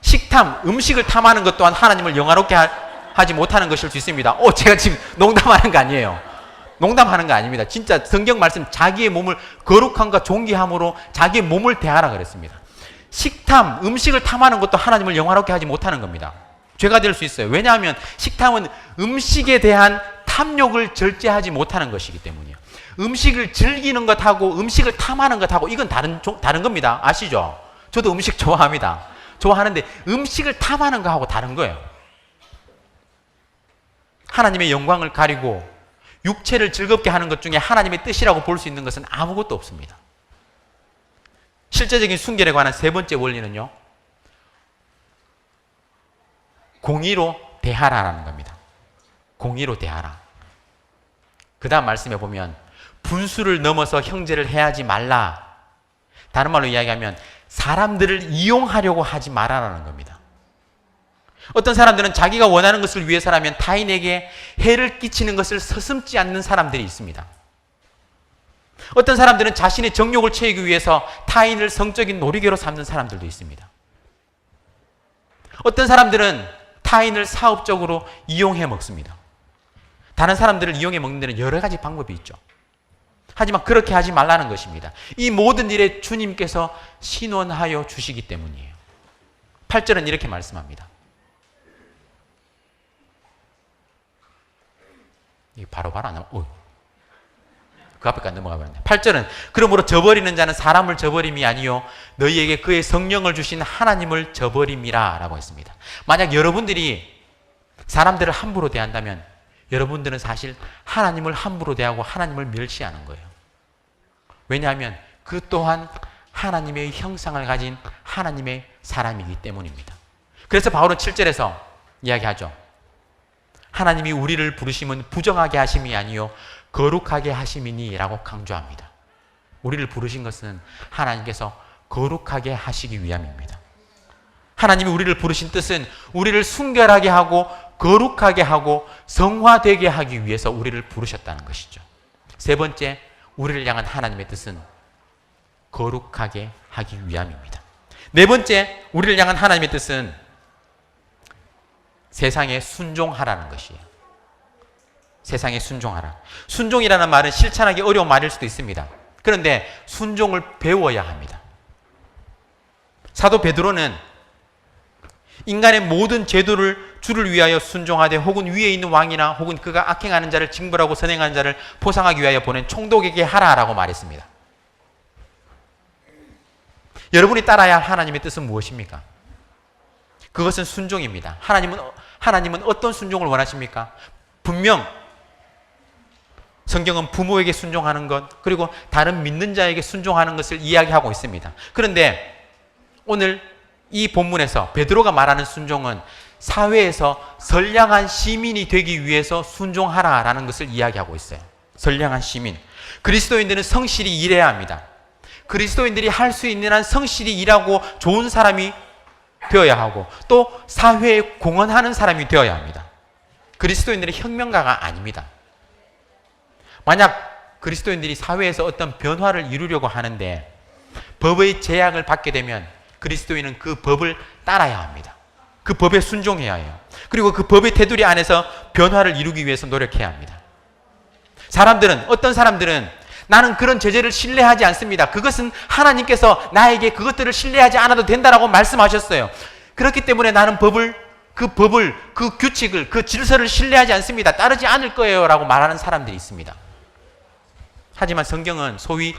식탐, 음식을 탐하는 것 또한 하나님을 영화롭게 하지 못하는 것일 수 있습니다. 제가 지금 농담하는 거 아니에요. 농담하는 거 아닙니다. 진짜 성경 말씀, 자기의 몸을 거룩함과 존귀함으로 자기의 몸을 대하라 그랬습니다. 식탐, 음식을 탐하는 것도 하나님을 영화롭게 하지 못하는 겁니다. 죄가 될 수 있어요. 왜냐하면 식탐은 음식에 대한 탐욕을 절제하지 못하는 것이기 때문이에요. 음식을 즐기는 것하고 음식을 탐하는 것하고 이건 다른 겁니다. 아시죠? 저도 음식 좋아합니다. 좋아하는데 음식을 탐하는 거하고 다른 거예요. 하나님의 영광을 가리고 육체를 즐겁게 하는 것 중에 하나님의 뜻이라고 볼 수 있는 것은 아무것도 없습니다. 실제적인 순결에 관한 세 번째 원리는요, 공의로 대하라라는 겁니다. 공의로 대하라. 그 다음 말씀에 보면 분수를 넘어서 형제를 해하지 말라. 다른 말로 이야기하면 사람들을 이용하려고 하지 말아라는 겁니다. 어떤 사람들은 자기가 원하는 것을 위해서라면 타인에게 해를 끼치는 것을 서슴지 않는 사람들이 있습니다. 어떤 사람들은 자신의 정욕을 채우기 위해서 타인을 성적인 놀이개로 삼는 사람들도 있습니다. 어떤 사람들은 타인을 사업적으로 이용해 먹습니다. 다른 사람들을 이용해 먹는 데는 여러 가지 방법이 있죠. 하지만 그렇게 하지 말라는 것입니다. 이 모든 일에 주님께서 신원하여 주시기 때문이에요. 8절은 이렇게 말씀합니다. 이게 바로바로 안 나와. 그 앞에까지 넘어가 버렸네. 8절은 그러므로 저버리는 자는 사람을 저버림이 아니요 너희에게 그의 성령을 주신 하나님을 저버림이라 라고 했습니다. 만약 여러분들이 사람들을 함부로 대한다면 여러분들은 사실 하나님을 함부로 대하고 하나님을 멸시하는 거예요. 왜냐하면 그 또한 하나님의 형상을 가진 하나님의 사람이기 때문입니다. 그래서 바울은 7절에서 이야기하죠. 하나님이 우리를 부르심은 부정하게 하심이 아니요 거룩하게 하심이니 라고 강조합니다. 우리를 부르신 것은 하나님께서 거룩하게 하시기 위함입니다. 하나님이 우리를 부르신 뜻은 우리를 순결하게 하고 거룩하게 하고 성화되게 하기 위해서 우리를 부르셨다는 것이죠. 세 번째, 우리를 향한 하나님의 뜻은 거룩하게 하기 위함입니다. 네 번째, 우리를 향한 하나님의 뜻은 세상에 순종하라는 것이에요. 세상에 순종하라. 순종이라는 말은 실천하기 어려운 말일 수도 있습니다. 그런데 순종을 배워야 합니다. 사도 베드로는 인간의 모든 제도를 주를 위하여 순종하되 혹은 위에 있는 왕이나 혹은 그가 악행하는 자를 징벌하고 선행하는 자를 포상하기 위하여 보낸 총독에게 하라라고 말했습니다. 여러분이 따라야 할 하나님의 뜻은 무엇입니까? 그것은 순종입니다. 하나님은 어떤 순종을 원하십니까? 분명 성경은 부모에게 순종하는 것, 그리고 다른 믿는 자에게 순종하는 것을 이야기하고 있습니다. 그런데 오늘 이 본문에서 베드로가 말하는 순종은 사회에서 선량한 시민이 되기 위해서 순종하라라는 것을 이야기하고 있어요. 선량한 시민. 그리스도인들은 성실히 일해야 합니다. 그리스도인들이 할 수 있는 한 성실히 일하고 좋은 사람이 되어야 하고 또 사회에 공헌하는 사람이 되어야 합니다. 그리스도인들은 혁명가가 아닙니다. 만약 그리스도인들이 사회에서 어떤 변화를 이루려고 하는데 법의 제약을 받게 되면 그리스도인은 그 법을 따라야 합니다. 그 법에 순종해야 해요. 그리고 그 법의 테두리 안에서 변화를 이루기 위해서 노력해야 합니다. 어떤 사람들은 나는 그런 제재를 신뢰하지 않습니다. 그것은 하나님께서 나에게 그것들을 신뢰하지 않아도 된다라고 말씀하셨어요. 그렇기 때문에 나는 그 규칙을, 그 질서를 신뢰하지 않습니다. 따르지 않을 거예요. 라고 말하는 사람들이 있습니다. 하지만 성경은 소위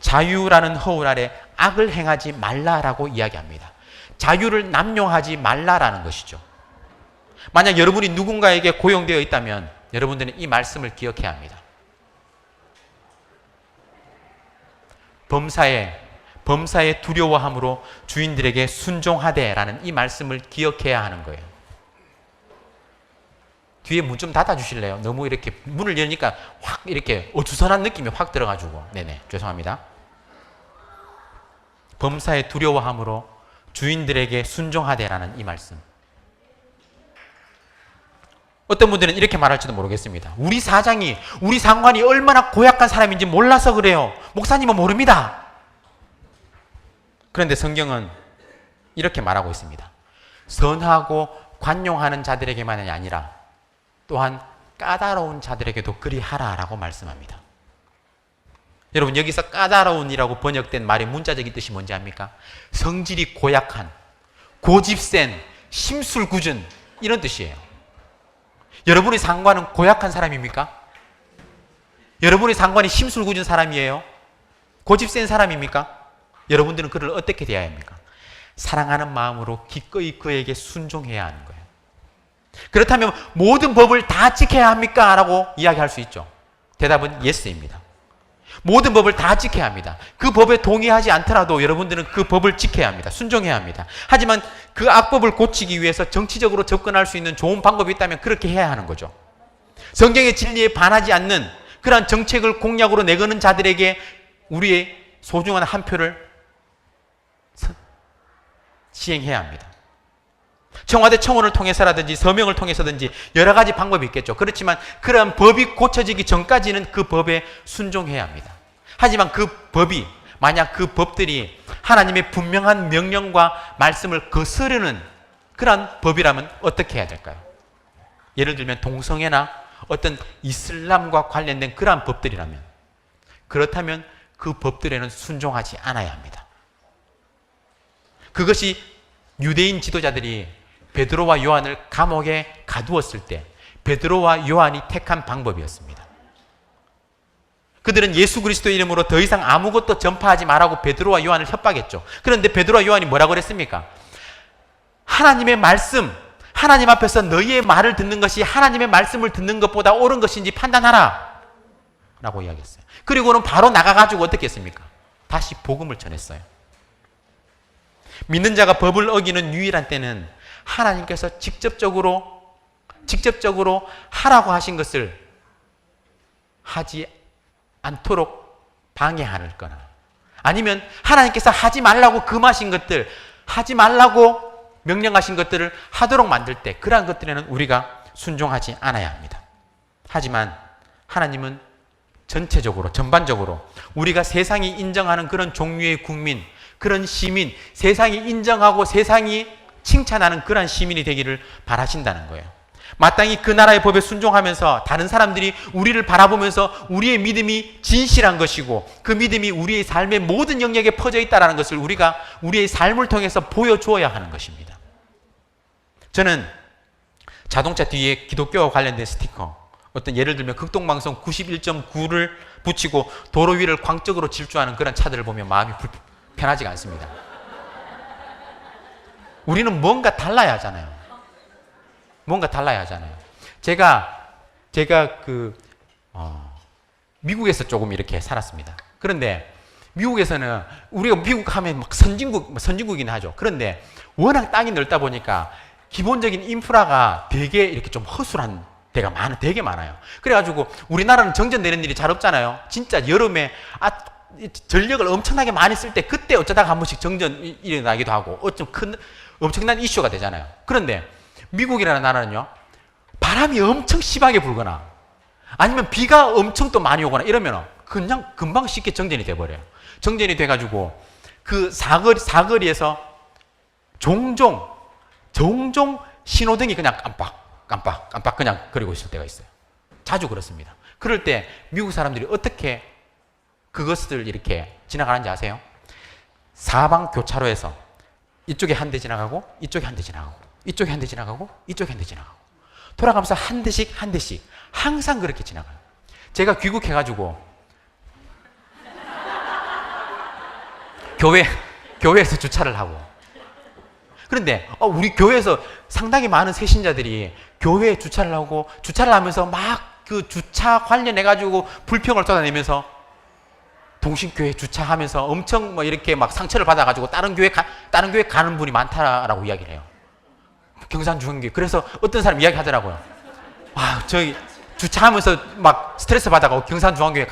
자유라는 허울 아래 악을 행하지 말라라고 이야기합니다. 자유를 남용하지 말라라는 것이죠. 만약 여러분이 누군가에게 고용되어 있다면 여러분들은 이 말씀을 기억해야 합니다. 범사에 두려워함으로 주인들에게 순종하되라는 이 말씀을 기억해야 하는 거예요. 뒤에 문 좀 닫아주실래요? 너무 이렇게 문을 열니까 확 이렇게 어수선한 느낌이 확 들어가지고. 네네, 죄송합니다. 범사에 두려워함으로 주인들에게 순종하되라는 이 말씀. 어떤 분들은 이렇게 말할지도 모르겠습니다. 우리 사장이, 우리 상관이 얼마나 고약한 사람인지 몰라서 그래요. 목사님은 모릅니다. 그런데 성경은 이렇게 말하고 있습니다. 선하고 관용하는 자들에게만이 아니라 또한 까다로운 자들에게도 그리하라라고 말씀합니다. 여러분, 여기서 까다로운이라고 번역된 말의 문자적인 뜻이 뭔지 압니까? 성질이 고약한, 고집센, 심술궂은 이런 뜻이에요. 여러분의 상관은 고약한 사람입니까? 여러분의 상관이 심술궂은 사람이에요? 고집센 사람입니까? 여러분들은 그를 어떻게 대해야 합니까? 사랑하는 마음으로 기꺼이 그에게 순종해야 하는 거예요. 그렇다면 모든 법을 다 지켜야 합니까? 라고 이야기할 수 있죠. 대답은 yes입니다. 모든 법을 다 지켜야 합니다. 그 법에 동의하지 않더라도 여러분들은 그 법을 지켜야 합니다. 순종해야 합니다. 하지만 그 악법을 고치기 위해서 정치적으로 접근할 수 있는 좋은 방법이 있다면 그렇게 해야 하는 거죠. 성경의 진리에 반하지 않는 그러한 정책을 공약으로 내거는 자들에게 우리의 소중한 한 표를 시행해야 합니다. 청와대 청원을 통해서라든지 서명을 통해서든지 여러 가지 방법이 있겠죠. 그렇지만 그러한 법이 고쳐지기 전까지는 그 법에 순종해야 합니다. 하지만 그 법이, 만약 그 법들이 하나님의 분명한 명령과 말씀을 거스르는 그러한 법이라면 어떻게 해야 될까요? 예를 들면 동성애나 어떤 이슬람과 관련된 그러한 법들이라면, 그렇다면 그 법들에는 순종하지 않아야 합니다. 그것이 유대인 지도자들이 베드로와 요한을 감옥에 가두었을 때 베드로와 요한이 택한 방법이었습니다. 그들은 예수 그리스도의 이름으로 더 이상 아무것도 전파하지 말라고 베드로와 요한을 협박했죠. 그런데 베드로와 요한이 뭐라고 그랬습니까? 하나님의 말씀, 하나님 앞에서 너희의 말을 듣는 것이 하나님의 말씀을 듣는 것보다 옳은 것인지 판단하라 라고 이야기했어요. 그리고는 바로 나가가지고 어떻게 했습니까? 다시 복음을 전했어요. 믿는 자가 법을 어기는 유일한 때는 하나님께서 직접적으로 하라고 하신 것을 하지 않도록 방해하는 거나, 아니면 하나님께서 하지 말라고 금하신 것들, 하지 말라고 명령하신 것들을 하도록 만들 때, 그러한 것들에는 우리가 순종하지 않아야 합니다. 하지만 하나님은 전체적으로, 전반적으로 우리가 세상이 인정하는 그런 종류의 국민, 그런 시민, 세상이 인정하고 세상이 칭찬하는 그런 시민이 되기를 바라신다는 거예요. 마땅히 그 나라의 법에 순종하면서 다른 사람들이 우리를 바라보면서 우리의 믿음이 진실한 것이고 그 믿음이 우리의 삶의 모든 영역에 퍼져 있다는 것을 우리가 우리의 삶을 통해서 보여주어야 하는 것입니다. 저는 자동차 뒤에 기독교와 관련된 스티커, 어떤 예를 들면 극동방송 91.9를 붙이고 도로 위를 광적으로 질주하는 그런 차들을 보면 마음이 편하지가 않습니다. 우리는 뭔가 달라야 하잖아요. 뭔가 달라야 하잖아요. 제가 미국에서 조금 이렇게 살았습니다. 그런데 미국에서는 우리가 미국 하면 막 선진국이긴 하죠. 그런데 워낙 땅이 넓다 보니까 기본적인 인프라가 되게 이렇게 좀 허술한 데가 되게 많아요. 그래가지고 우리나라는 정전 되는 일이 잘 없잖아요. 진짜 여름에 전력을 엄청나게 많이 쓸 때 그때 어쩌다가 한 번씩 정전이 일어나기도 하고 엄청난 이슈가 되잖아요. 그런데 미국이라는 나라는요, 바람이 엄청 심하게 불거나 아니면 비가 엄청 또 많이 오거나 이러면 그냥 금방 쉽게 정전이 돼버려요. 정전이 돼가지고 그 사거리에서 종종 신호등이 그냥 깜빡 그냥 그리고 있을 때가 있어요. 자주 그렇습니다. 그럴 때 미국 사람들이 어떻게 그것을 이렇게 지나가는지 아세요? 사방 교차로에서 이쪽에 한 대 지나가고 이쪽에 한 대 지나가고 이쪽에 한 대 지나가고 이쪽에 한 대 지나가고 돌아가면서 한 대씩 항상 그렇게 지나가요. 제가 귀국해가지고 교회에서 주차를 하고 그런데 우리 교회에서 상당히 많은 새신자들이 교회에 주차를 하고 주차를 하면서 막 그 주차 관련해가지고 불평을 쏟아내면서 동신교회 주차하면서 엄청 뭐 이렇게 막 상처를 받아가지고 다른 교회 가는 분이 많다라고 이야기를 해요. 경산중앙교회. 그래서 어떤 사람 이야기 하더라고요. 저희 주차하면서 막 스트레스 받아가고 경산중앙교회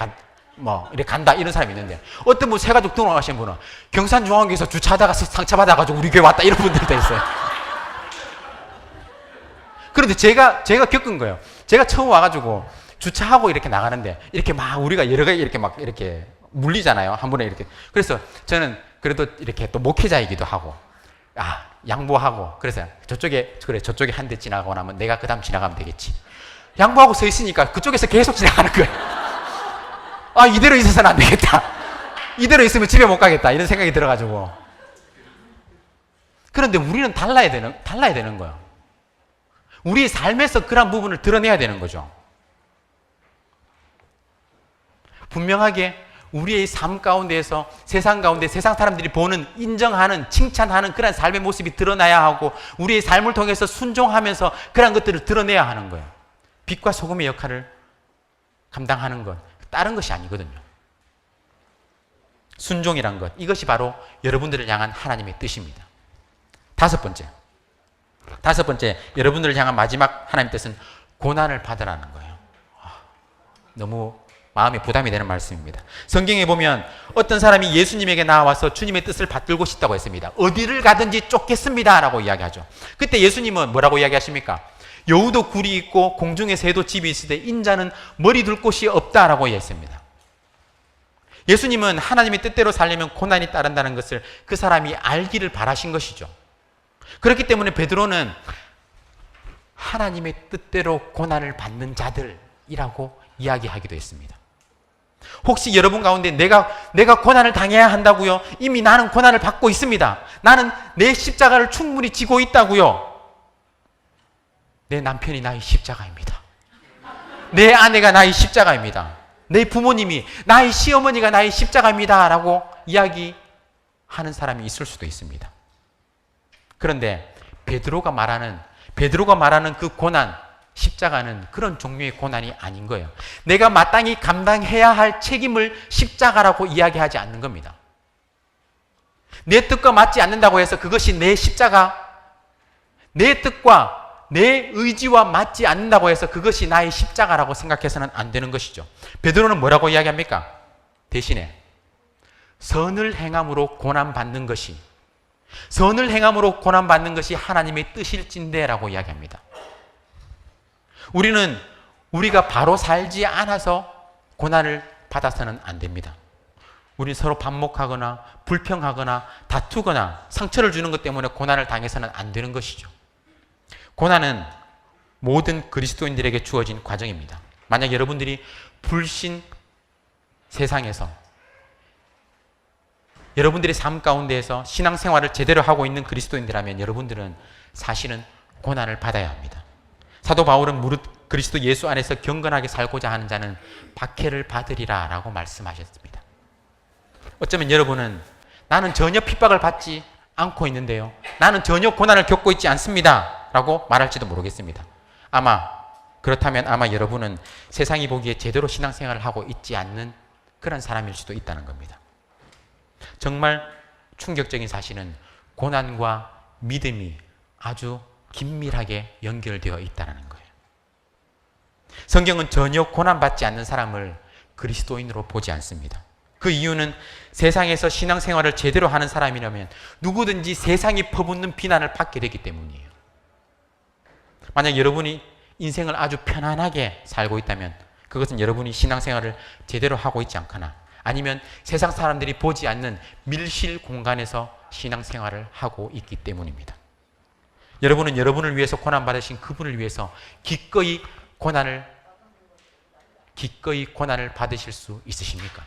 이렇게 간다 이런 사람이 있는데, 어떤 분 새가족 등록하신 분은 경산중앙교회에서 주차하다가 상처받아가지고 우리 교회 왔다 이런 분들도 있어요. 그런데 제가 겪은 거예요. 제가 처음 와가지고 주차하고 이렇게 나가는데 이렇게 막 우리가 여러 가지 이렇게 물리잖아요. 한 번에 이렇게. 그래서 저는 그래도 이렇게 또 목회자이기도 하고 양보하고, 그래서 저쪽에 한 대 지나가고 나면 내가 그 다음 지나가면 되겠지. 양보하고 서 있으니까 그쪽에서 계속 지나가는 거예요. 이대로 있어서는 안 되겠다. 이대로 있으면 집에 못 가겠다. 이런 생각이 들어가지고. 그런데 우리는 달라야 되는 거예요. 우리의 삶에서 그런 부분을 드러내야 되는 거죠. 분명하게 우리의 삶 가운데에서 세상 가운데 세상 사람들이 보는, 인정하는, 칭찬하는 그런 삶의 모습이 드러나야 하고, 우리의 삶을 통해서 순종하면서 그런 것들을 드러내야 하는 거예요. 빛과 소금의 역할을 감당하는 것, 다른 것이 아니거든요. 순종이란 것, 이것이 바로 여러분들을 향한 하나님의 뜻입니다. 다섯 번째, 여러분들을 향한 마지막 하나님의 뜻은 고난을 받으라는 거예요. 너무 마음에 부담이 되는 말씀입니다. 성경에 보면 어떤 사람이 예수님에게 나와서 주님의 뜻을 받들고 싶다고 했습니다. 어디를 가든지 쫓겠습니다 라고 이야기하죠. 그때 예수님은 뭐라고 이야기하십니까? 여우도 굴이 있고 공중에 새도 집이 있으되 인자는 머리 둘 곳이 없다라고 이야기했습니다. 예수님은 하나님의 뜻대로 살려면 고난이 따른다는 것을 그 사람이 알기를 바라신 것이죠. 그렇기 때문에 베드로는 하나님의 뜻대로 고난을 받는 자들이라고 이야기하기도 했습니다. 혹시 여러분 가운데 내가 고난을 당해야 한다고요? 이미 나는 고난을 받고 있습니다. 나는 내 십자가를 충분히 지고 있다고요. 내 남편이 나의 십자가입니다. 내 아내가 나의 십자가입니다. 내 부모님이, 나의 시어머니가 나의 십자가입니다 라고 이야기하는 사람이 있을 수도 있습니다. 그런데 베드로가 말하는 그 고난, 십자가는 그런 종류의 고난이 아닌 거예요. 내가 마땅히 감당해야 할 책임을 십자가라고 이야기하지 않는 겁니다. 내 뜻과 맞지 않는다고 해서 그것이 내 십자가, 내 뜻과 내 의지와 맞지 않는다고 해서 그것이 나의 십자가라고 생각해서는 안 되는 것이죠. 베드로는 뭐라고 이야기합니까? 대신에 선을 행함으로 고난받는 것이 하나님의 뜻일진대라고 이야기합니다. 우리가 바로 살지 않아서 고난을 받아서는 안 됩니다. 우리는 서로 반목하거나 불평하거나 다투거나 상처를 주는 것 때문에 고난을 당해서는 안 되는 것이죠. 고난은 모든 그리스도인들에게 주어진 과정입니다. 만약 여러분들이 불신 세상에서 여러분들의 삶 가운데에서 신앙생활을 제대로 하고 있는 그리스도인들이라면 여러분들은 사실은 고난을 받아야 합니다. 사도 바울은 무릇 그리스도 예수 안에서 경건하게 살고자 하는 자는 박해를 받으리라 라고 말씀하셨습니다. 어쩌면 여러분은 나는 전혀 핍박을 받지 않고 있는데요, 나는 전혀 고난을 겪고 있지 않습니다 라고 말할지도 모르겠습니다. 그렇다면 아마 여러분은 세상이 보기에 제대로 신앙생활을 하고 있지 않는 그런 사람일 수도 있다는 겁니다. 정말 충격적인 사실은 고난과 믿음이 아주 긴밀하게 연결되어 있다는 거예요. 성경은 전혀 고난받지 않는 사람을 그리스도인으로 보지 않습니다. 그 이유는 세상에서 신앙생활을 제대로 하는 사람이라면 누구든지 세상이 퍼붓는 비난을 받게 되기 때문이에요. 만약 여러분이 인생을 아주 편안하게 살고 있다면 그것은 여러분이 신앙생활을 제대로 하고 있지 않거나 아니면 세상 사람들이 보지 않는 밀실 공간에서 신앙생활을 하고 있기 때문입니다. 여러분은 여러분을 위해서 고난받으신 그분을 위해서 기꺼이 고난을 받으실 수 있으십니까?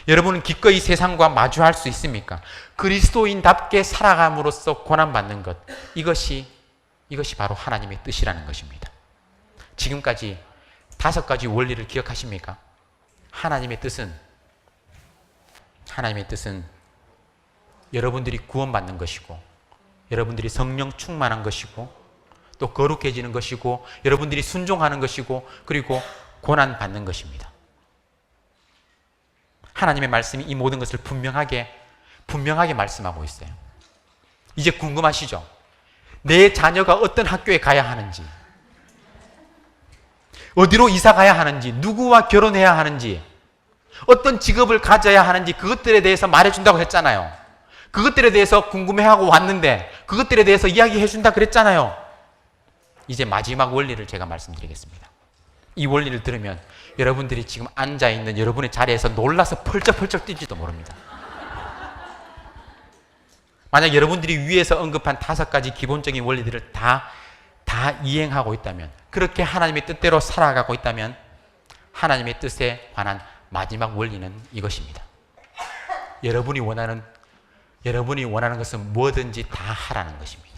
여러분은 기꺼이 세상과 마주할 수 있습니까? 그리스도인답게 살아감으로써 고난받는 것, 이것이 바로 하나님의 뜻이라는 것입니다. 지금까지 5가지 원리를 기억하십니까? 하나님의 뜻은 여러분들이 구원받는 것이고 여러분들이 성령 충만한 것이고 또 거룩해지는 것이고 여러분들이 순종하는 것이고 그리고 고난 받는 것입니다. 하나님의 말씀이 이 모든 것을 분명하게 말씀하고 있어요. 이제 궁금하시죠? 내 자녀가 어떤 학교에 가야 하는지, 어디로 이사 가야 하는지, 누구와 결혼해야 하는지, 어떤 직업을 가져야 하는지 그것들에 대해서 말해준다고 했잖아요. 그것들에 대해서 궁금해하고 왔는데 그것들에 대해서 이야기해준다 그랬잖아요. 이제 마지막 원리를 제가 말씀드리겠습니다. 이 원리를 들으면 여러분들이 지금 앉아있는 여러분의 자리에서 놀라서 펄쩍펄쩍 뛸지도 모릅니다. 만약 여러분들이 위에서 언급한 5가지 기본적인 원리들을 다 이행하고 있다면, 그렇게 하나님의 뜻대로 살아가고 있다면 하나님의 뜻에 관한 마지막 원리는 이것입니다. 여러분이 원하는 것은 뭐든지 다 하라는 것입니다.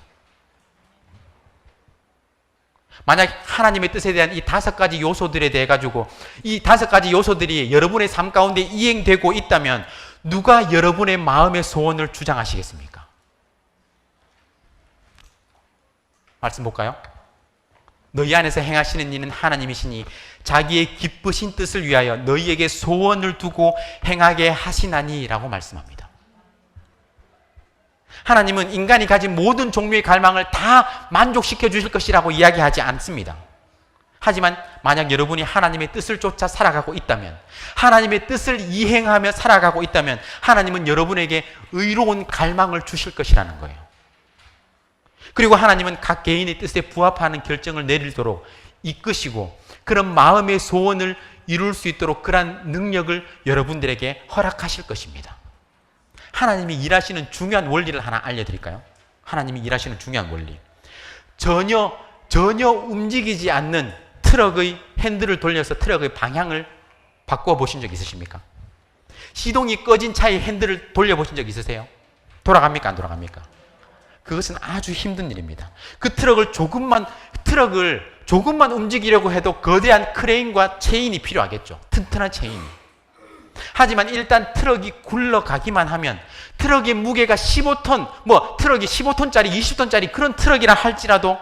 만약 하나님의 뜻에 대한 이 5가지 요소들에 대해 가지고 이 5가지 요소들이 여러분의 삶 가운데 이행되고 있다면 누가 여러분의 마음의 소원을 주장하시겠습니까? 말씀 볼까요? 너희 안에서 행하시는 이는 하나님이시니 자기의 기쁘신 뜻을 위하여 너희에게 소원을 두고 행하게 하시나니 라고 말씀합니다. 하나님은 인간이 가진 모든 종류의 갈망을 다 만족시켜 주실 것이라고 이야기하지 않습니다. 하지만 만약 여러분이 하나님의 뜻을 쫓아 살아가고 있다면, 하나님의 뜻을 이행하며 살아가고 있다면 하나님은 여러분에게 의로운 갈망을 주실 것이라는 거예요. 그리고 하나님은 각 개인의 뜻에 부합하는 결정을 내리도록 이끄시고 그런 마음의 소원을 이룰 수 있도록 그러한 능력을 여러분들에게 허락하실 것입니다. 하나님이 일하시는 중요한 원리를 하나 알려드릴까요? 하나님이 일하시는 중요한 원리. 전혀 움직이지 않는 트럭의 핸들을 돌려서 트럭의 방향을 바꿔 보신 적 있으십니까? 시동이 꺼진 차의 핸들을 돌려보신 적 있으세요? 돌아갑니까? 안 돌아갑니까? 그것은 아주 힘든 일입니다. 그 트럭을 조금만 움직이려고 해도 거대한 크레인과 체인이 필요하겠죠. 튼튼한 체인이. 하지만 일단 트럭이 굴러가기만 하면 트럭의 무게가 15톤, 트럭이 15톤짜리, 20톤짜리 그런 트럭이라 할지라도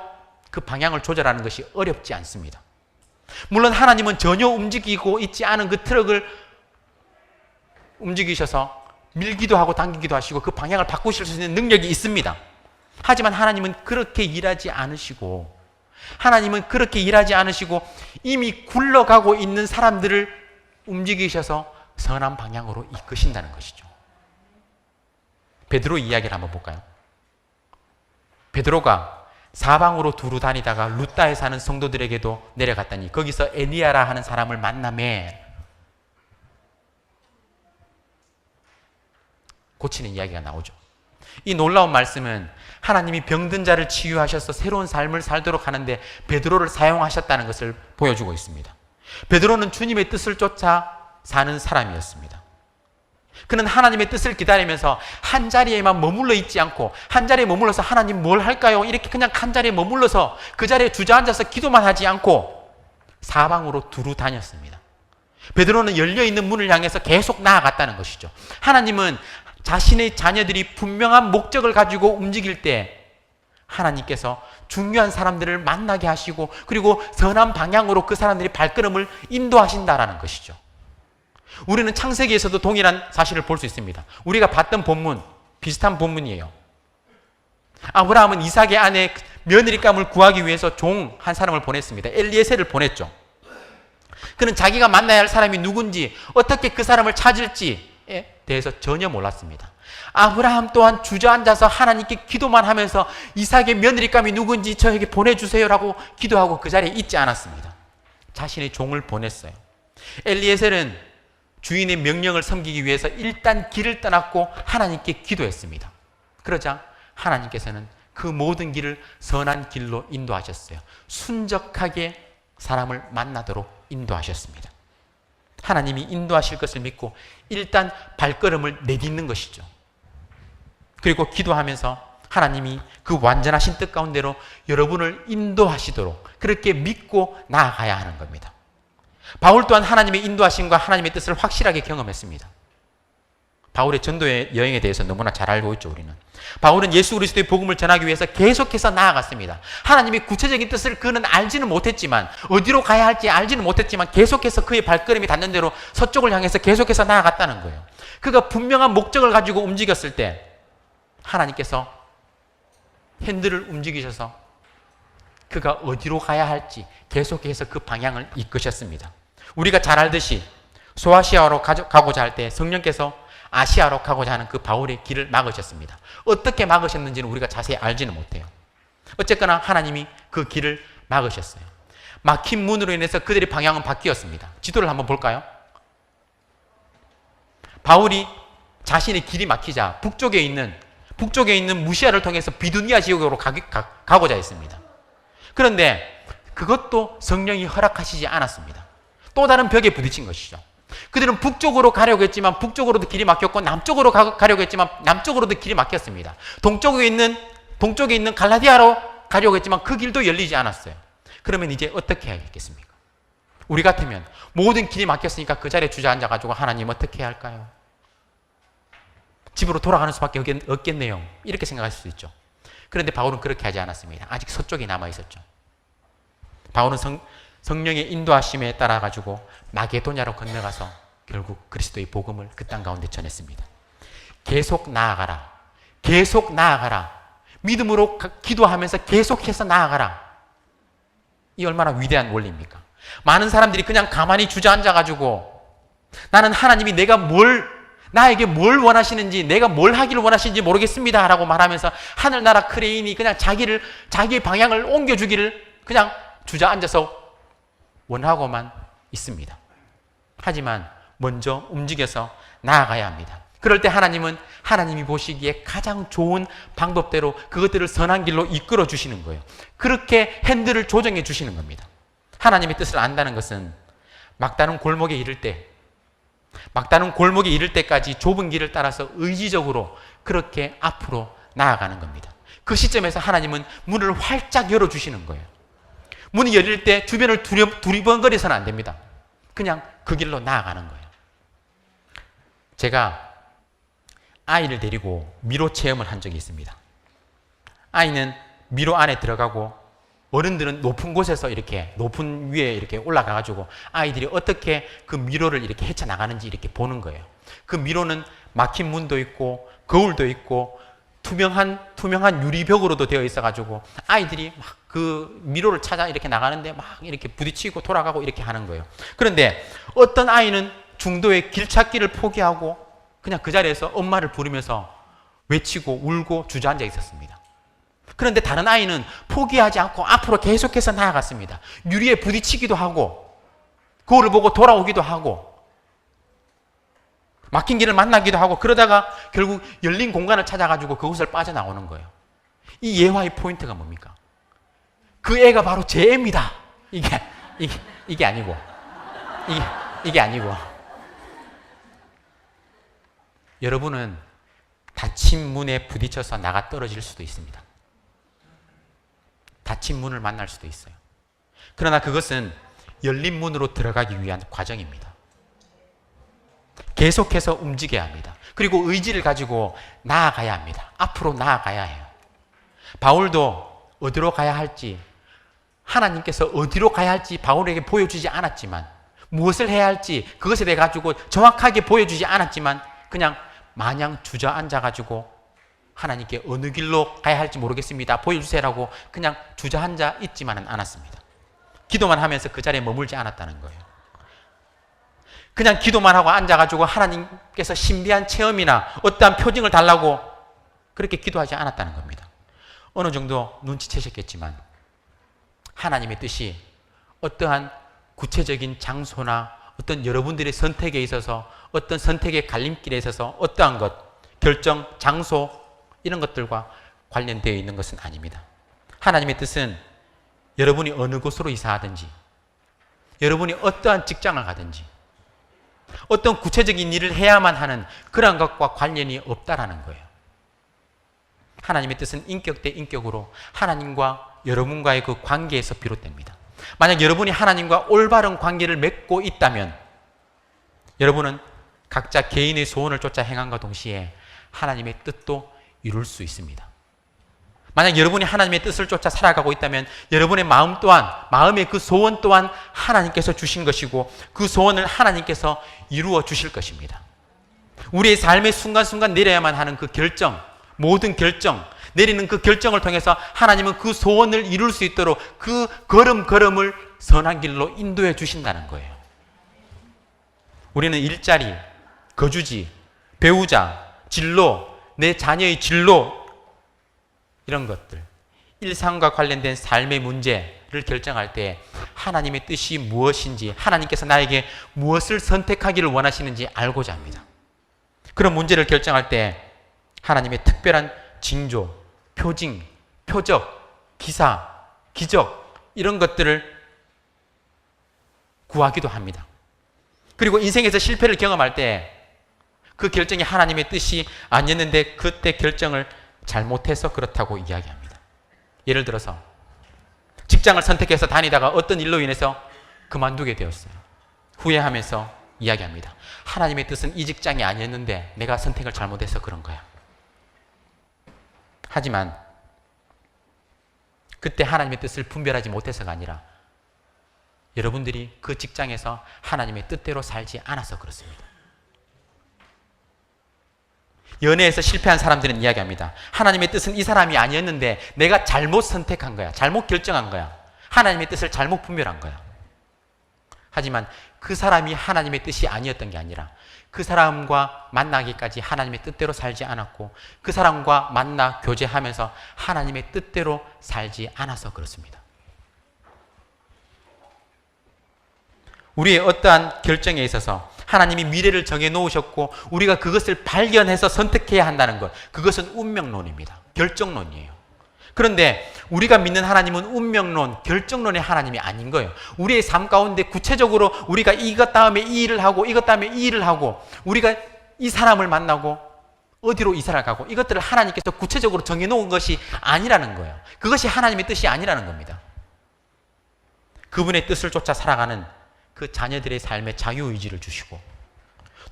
그 방향을 조절하는 것이 어렵지 않습니다. 물론 하나님은 전혀 움직이고 있지 않은 그 트럭을 움직이셔서 밀기도 하고 당기기도 하시고 그 방향을 바꾸실 수 있는 능력이 있습니다. 하지만 하나님은 그렇게 일하지 않으시고 이미 굴러가고 있는 사람들을 움직이셔서 선한 방향으로 이끄신다는 것이죠. 베드로 이야기를 한번 볼까요? 베드로가 사방으로 두루 다니다가 루다에 사는 성도들에게도 내려갔더니 거기서 에니아라 하는 사람을 만나매 고치는 이야기가 나오죠. 이 놀라운 말씀은 하나님이 병든 자를 치유하셔서 새로운 삶을 살도록 하는데 베드로를 사용하셨다는 것을 보여주고 있습니다. 베드로는 주님의 뜻을 쫓아 사는 사람이었습니다. 그는 하나님의 뜻을 기다리면서 한 자리에만 머물러 있지 않고 한 자리에 머물러서 하나님 뭘 할까요? 이렇게 그냥 한 자리에 머물러서 그 자리에 주저앉아서 기도만 하지 않고 사방으로 두루 다녔습니다. 베드로는 열려있는 문을 향해서 계속 나아갔다는 것이죠. 하나님은 자신의 자녀들이 분명한 목적을 가지고 움직일 때 하나님께서 중요한 사람들을 만나게 하시고 그리고 선한 방향으로 그 사람들이 발걸음을 인도하신다라는 것이죠. 우리는 창세기에서도 동일한 사실을 볼 수 있습니다. 우리가 봤던 본문, 비슷한 본문이에요. 아브라함은 이삭의 아내 며느리감을 구하기 위해서 종 한 사람을 보냈습니다. 엘리에셀을 보냈죠. 그는 자기가 만나야 할 사람이 누군지, 어떻게 그 사람을 찾을지에 대해서 전혀 몰랐습니다. 아브라함 또한 주저앉아서 하나님께 기도만 하면서 이삭의 며느리감이 누군지 저에게 보내주세요라고 기도하고 그 자리에 있지 않았습니다. 자신의 종을 보냈어요. 엘리에셀은 주인의 명령을 섬기기 위해서 일단 길을 떠났고 하나님께 기도했습니다. 그러자 하나님께서는 그 모든 길을 선한 길로 인도하셨어요. 순적하게 사람을 만나도록 인도하셨습니다. 하나님이 인도하실 것을 믿고 일단 발걸음을 내딛는 것이죠. 그리고 기도하면서 하나님이 그 완전하신 뜻 가운데로 여러분을 인도하시도록 그렇게 믿고 나아가야 하는 겁니다. 바울 또한 하나님의 인도하심과 하나님의 뜻을 확실하게 경험했습니다. 바울의 전도의 여행에 대해서 너무나 잘 알고 있죠, 우리는. 바울은 예수 그리스도의 복음을 전하기 위해서 계속해서 나아갔습니다. 하나님의 구체적인 뜻을 그는 알지는 못했지만, 어디로 가야 할지 알지는 못했지만 계속해서 그의 발걸음이 닿는 대로 서쪽을 향해서 계속해서 나아갔다는 거예요. 그가 분명한 목적을 가지고 움직였을 때 하나님께서 핸들을 움직이셔서 그가 어디로 가야 할지 계속해서 그 방향을 이끄셨습니다. 우리가 잘 알듯이 소아시아로 가고자 할 때 성령께서 아시아로 가고자 하는 그 바울의 길을 막으셨습니다. 어떻게 막으셨는지는 우리가 자세히 알지는 못해요. 어쨌거나 하나님이 그 길을 막으셨어요. 막힌 문으로 인해서 그들의 방향은 바뀌었습니다. 지도를 한번 볼까요? 바울이 자신의 길이 막히자 북쪽에 있는 무시아를 통해서 비두니아 지역으로 가고자 했습니다. 그런데 그것도 성령이 허락하시지 않았습니다. 또 다른 벽에 부딪힌 것이죠. 그들은 북쪽으로 가려고 했지만 북쪽으로도 길이 막혔고, 남쪽으로 가려고 했지만 남쪽으로도 길이 막혔습니다. 동쪽에 있는 갈라디아로 가려고 했지만 그 길도 열리지 않았어요. 그러면 이제 어떻게 해야겠습니까? 우리 같으면 모든 길이 막혔으니까 그 자리에 주저앉아가지고 하나님 어떻게 해야 할까요? 집으로 돌아가는 수밖에 없겠네요. 이렇게 생각할 수 있죠. 그런데 바울은 그렇게 하지 않았습니다. 아직 서쪽에 남아 있었죠. 바울은 성령의 인도하심에 따라 가지고 마게도냐로 건너가서 결국 그리스도의 복음을 그 땅 가운데 전했습니다. 계속 나아가라. 계속 나아가라. 믿음으로 기도하면서 계속해서 나아가라. 이 얼마나 위대한 원리입니까? 많은 사람들이 그냥 가만히 주저앉아 가지고 나는 하나님이 나에게 뭘 원하시는지, 내가 뭘 하기를 원하시는지 모르겠습니다 라고 말하면서 하늘나라 크레인이 그냥 자기의 방향을 옮겨주기를 그냥 주저앉아서 원하고만 있습니다. 하지만 먼저 움직여서 나아가야 합니다. 그럴 때 하나님은 하나님이 보시기에 가장 좋은 방법대로 그것들을 선한 길로 이끌어 주시는 거예요. 그렇게 핸들을 조정해 주시는 겁니다. 하나님의 뜻을 안다는 것은 막다른 골목에 이를 때까지 좁은 길을 따라서 의지적으로 그렇게 앞으로 나아가는 겁니다. 그 시점에서 하나님은 문을 활짝 열어주시는 거예요. 문이 열릴 때 주변을 두리번거려서는 안 됩니다. 그냥 그 길로 나아가는 거예요. 제가 아이를 데리고 미로 체험을 한 적이 있습니다. 아이는 미로 안에 들어가고 어른들은 높은 곳에서 높은 위에 이렇게 올라가가지고 아이들이 어떻게 그 미로를 이렇게 헤쳐나가는지 이렇게 보는 거예요. 그 미로는 막힌 문도 있고 거울도 있고 투명한 유리벽으로도 되어 있어가지고 아이들이 막 그 미로를 찾아 이렇게 나가는데 막 이렇게 부딪히고 돌아가고 이렇게 하는 거예요. 그런데 어떤 아이는 중도의 길찾기를 포기하고 그냥 그 자리에서 엄마를 부르면서 외치고 울고 주저앉아 있었습니다. 그런데 다른 아이는 포기하지 않고 앞으로 계속해서 나아갔습니다. 유리에 부딪히기도 하고 거울을 보고 돌아오기도 하고 막힌 길을 만나기도 하고 그러다가 결국 열린 공간을 찾아가지고 그곳을 빠져나오는 거예요. 이 예화의 포인트가 뭡니까? 그 애가 바로 제 애입니다. 이게 아니고 이게 아니고 여러분은 닫힌 문에 부딪혀서 나가 떨어질 수도 있습니다. 닫힌 문을 만날 수도 있어요. 그러나 그것은 열린 문으로 들어가기 위한 과정입니다. 계속해서 움직여야 합니다. 그리고 의지를 가지고 나아가야 합니다. 앞으로 나아가야 해요. 바울도 어디로 가야 할지, 하나님께서 어디로 가야 할지 바울에게 보여주지 않았지만, 무엇을 해야 할지 그것에 대해 가지고 정확하게 보여주지 않았지만 그냥 마냥 주저앉아가지고 하나님께 어느 길로 가야 할지 모르겠습니다, 보여주세요라고 그냥 주저앉아 있지만은 않았습니다. 기도만 하면서 그 자리에 머물지 않았다는 거예요. 그냥 기도만 하고 앉아가지고 하나님께서 신비한 체험이나 어떠한 표징을 달라고 그렇게 기도하지 않았다는 겁니다. 어느 정도 눈치채셨겠지만 하나님의 뜻이 어떠한 구체적인 장소나 어떤 여러분들의 선택에 있어서 어떤 선택의 갈림길에 있어서 어떠한 것, 결정, 장소 이런 것들과 관련되어 있는 것은 아닙니다. 하나님의 뜻은 여러분이 어느 곳으로 이사하든지, 여러분이 어떠한 직장을 가든지, 어떤 구체적인 일을 해야만 하는 그런 것과 관련이 없다라는 거예요. 하나님의 뜻은 인격 대 인격으로 하나님과 여러분과의 그 관계에서 비롯됩니다. 만약 여러분이 하나님과 올바른 관계를 맺고 있다면 여러분은 각자 개인의 소원을 쫓아 행함과 동시에 하나님의 뜻도 이룰 수 있습니다. 만약 여러분이 하나님의 뜻을 쫓아 살아가고 있다면 여러분의 마음 또한, 마음의 그 소원 또한 하나님께서 주신 것이고 그 소원을 하나님께서 이루어 주실 것입니다. 우리의 삶의 순간순간 내려야만 하는 그 결정, 모든 결정, 내리는 그 결정을 통해서 하나님은 그 소원을 이룰 수 있도록 그 걸음걸음을 선한 길로 인도해 주신다는 거예요. 우리는 일자리, 거주지, 배우자, 진로, 내 자녀의 진로, 이런 것들, 일상과 관련된 삶의 문제를 결정할 때 하나님의 뜻이 무엇인지, 하나님께서 나에게 무엇을 선택하기를 원하시는지 알고자 합니다. 그런 문제를 결정할 때 하나님의 특별한 징조, 표징, 표적, 기사, 기적, 이런 것들을 구하기도 합니다. 그리고 인생에서 실패를 경험할 때 그 결정이 하나님의 뜻이 아니었는데 그때 결정을 잘못해서 그렇다고 이야기합니다. 예를 들어서 직장을 선택해서 다니다가 어떤 일로 인해서 그만두게 되었어요. 후회하면서 이야기합니다. 하나님의 뜻은 이 직장이 아니었는데 내가 선택을 잘못해서 그런 거야. 하지만 그때 하나님의 뜻을 분별하지 못해서가 아니라 여러분들이 그 직장에서 하나님의 뜻대로 살지 않아서 그렇습니다. 연애에서 실패한 사람들은 이야기합니다. 하나님의 뜻은 이 사람이 아니었는데 내가 잘못 선택한 거야. 잘못 결정한 거야. 하나님의 뜻을 잘못 분별한 거야. 하지만 그 사람이 하나님의 뜻이 아니었던 게 아니라 그 사람과 만나기까지 하나님의 뜻대로 살지 않았고 그 사람과 만나 교제하면서 하나님의 뜻대로 살지 않아서 그렇습니다. 우리의 어떠한 결정에 있어서 하나님이 미래를 정해 놓으셨고 우리가 그것을 발견해서 선택해야 한다는 것, 그것은 운명론입니다. 결정론이에요. 그런데 우리가 믿는 하나님은 운명론, 결정론의 하나님이 아닌 거예요. 우리의 삶 가운데 구체적으로 우리가 이것 다음에 이 일을 하고 이것 다음에 이 일을 하고 우리가 이 사람을 만나고 어디로 이사를 가고 이것들을 하나님께서 구체적으로 정해 놓은 것이 아니라는 거예요. 그것이 하나님의 뜻이 아니라는 겁니다. 그분의 뜻을 쫓아 살아가는 그 자녀들의 삶에 자유의지를 주시고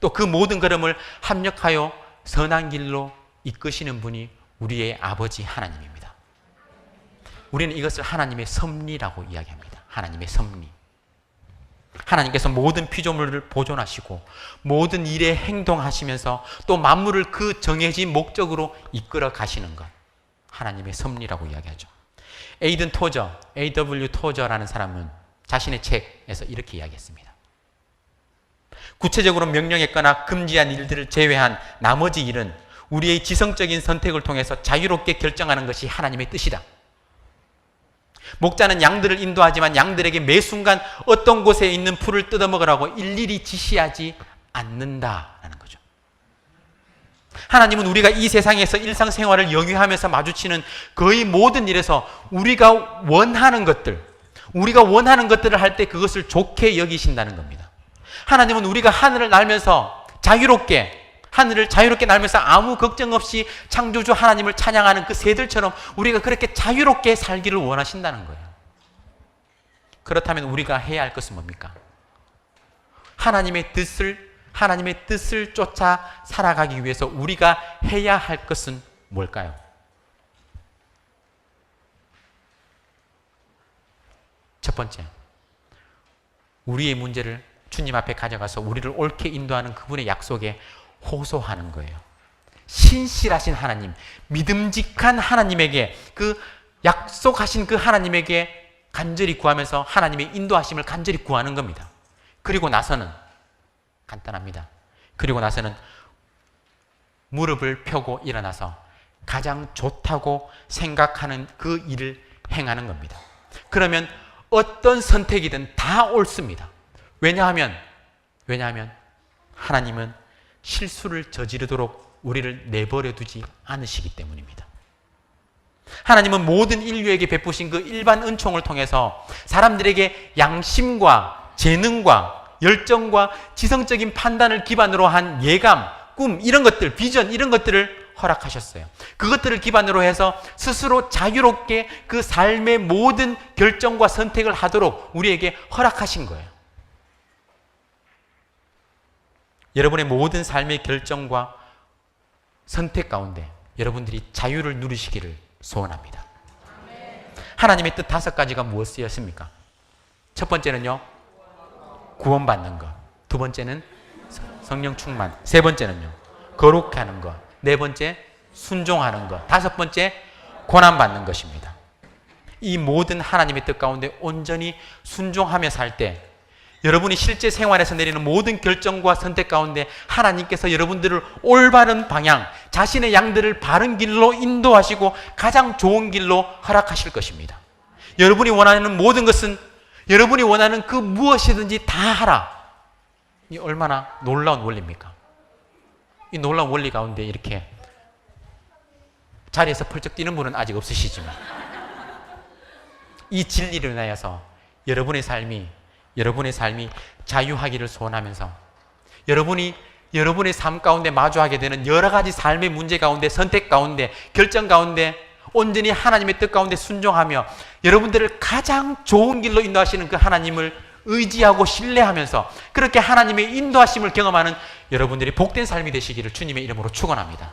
또 그 모든 걸음을 합력하여 선한 길로 이끄시는 분이 우리의 아버지 하나님입니다. 우리는 이것을 하나님의 섭리라고 이야기합니다. 하나님의 섭리. 하나님께서 모든 피조물을 보존하시고 모든 일에 행동하시면서 또 만물을 그 정해진 목적으로 이끌어 가시는 것, 하나님의 섭리라고 이야기하죠. 에이든 토저, A.W. 토저라는 사람은 자신의 책에서 이렇게 이야기했습니다. 구체적으로 명령했거나 금지한 일들을 제외한 나머지 일은 우리의 지성적인 선택을 통해서 자유롭게 결정하는 것이 하나님의 뜻이다. 목자는 양들을 인도하지만 양들에게 매 순간 어떤 곳에 있는 풀을 뜯어먹으라고 일일이 지시하지 않는다라는 거죠. 하나님은 우리가 이 세상에서 일상생활을 영위하면서 마주치는 거의 모든 일에서 우리가 원하는 것들을 할 때 그것을 좋게 여기신다는 겁니다. 하나님은 우리가 하늘을 날면서 하늘을 자유롭게 날면서 아무 걱정 없이 창조주 하나님을 찬양하는 그 새들처럼 우리가 그렇게 자유롭게 살기를 원하신다는 거예요. 그렇다면 우리가 해야 할 것은 뭡니까? 하나님의 뜻을 쫓아 살아가기 위해서 우리가 해야 할 것은 뭘까요? 첫 번째, 우리의 문제를 주님 앞에 가져가서 우리를 옳게 인도하는 그분의 약속에 호소하는 거예요. 신실하신 하나님, 믿음직한 하나님에게 그 약속하신 그 하나님에게 간절히 구하면서 하나님의 인도하심을 간절히 구하는 겁니다. 그리고 나서는 간단합니다. 그리고 나서는 무릎을 펴고 일어나서 가장 좋다고 생각하는 그 일을 행하는 겁니다. 그러면 어떤 선택이든 다 옳습니다. 왜냐하면 하나님은 실수를 저지르도록 우리를 내버려 두지 않으시기 때문입니다. 하나님은 모든 인류에게 베푸신 그 일반 은총을 통해서 사람들에게 양심과 재능과 열정과 지성적인 판단을 기반으로 한 예감, 꿈, 이런 것들, 비전, 이런 것들을 허락하셨어요. 그것들을 기반으로 해서 스스로 자유롭게 그 삶의 모든 결정과 선택을 하도록 우리에게 허락하신 거예요. 여러분의 모든 삶의 결정과 선택 가운데 여러분들이 자유를 누리시기를 소원합니다. 하나님의 뜻 5가지가 무엇이었습니까? 첫 번째는요, 구원받는 것. 두 번째는 성령 충만. 세 번째는요, 거룩해 하는 것. 네 번째, 순종하는 것. 다섯 번째, 고난받는 것입니다. 이 모든 하나님의 뜻 가운데 온전히 순종하며 살 때 여러분이 실제 생활에서 내리는 모든 결정과 선택 가운데 하나님께서 여러분들을 올바른 방향, 자신의 양들을 바른 길로 인도하시고 가장 좋은 길로 허락하실 것입니다. 여러분이 원하는 모든 것은 여러분이 원하는 그 무엇이든지 다 하라. 이 얼마나 놀라운 원리입니까? 이 놀라운 원리 가운데 이렇게 자리에서 펄쩍 뛰는 분은 아직 없으시지만 이 진리를 인하여서 여러분의 삶이 자유하기를 소원하면서 여러분의 삶 가운데 마주하게 되는 여러 가지 삶의 문제 가운데, 선택 가운데, 결정 가운데 온전히 하나님의 뜻 가운데 순종하며 여러분들을 가장 좋은 길로 인도하시는 그 하나님을 의지하고 신뢰하면서 그렇게 하나님의 인도하심을 경험하는 여러분들이 복된 삶이 되시기를 주님의 이름으로 축원합니다.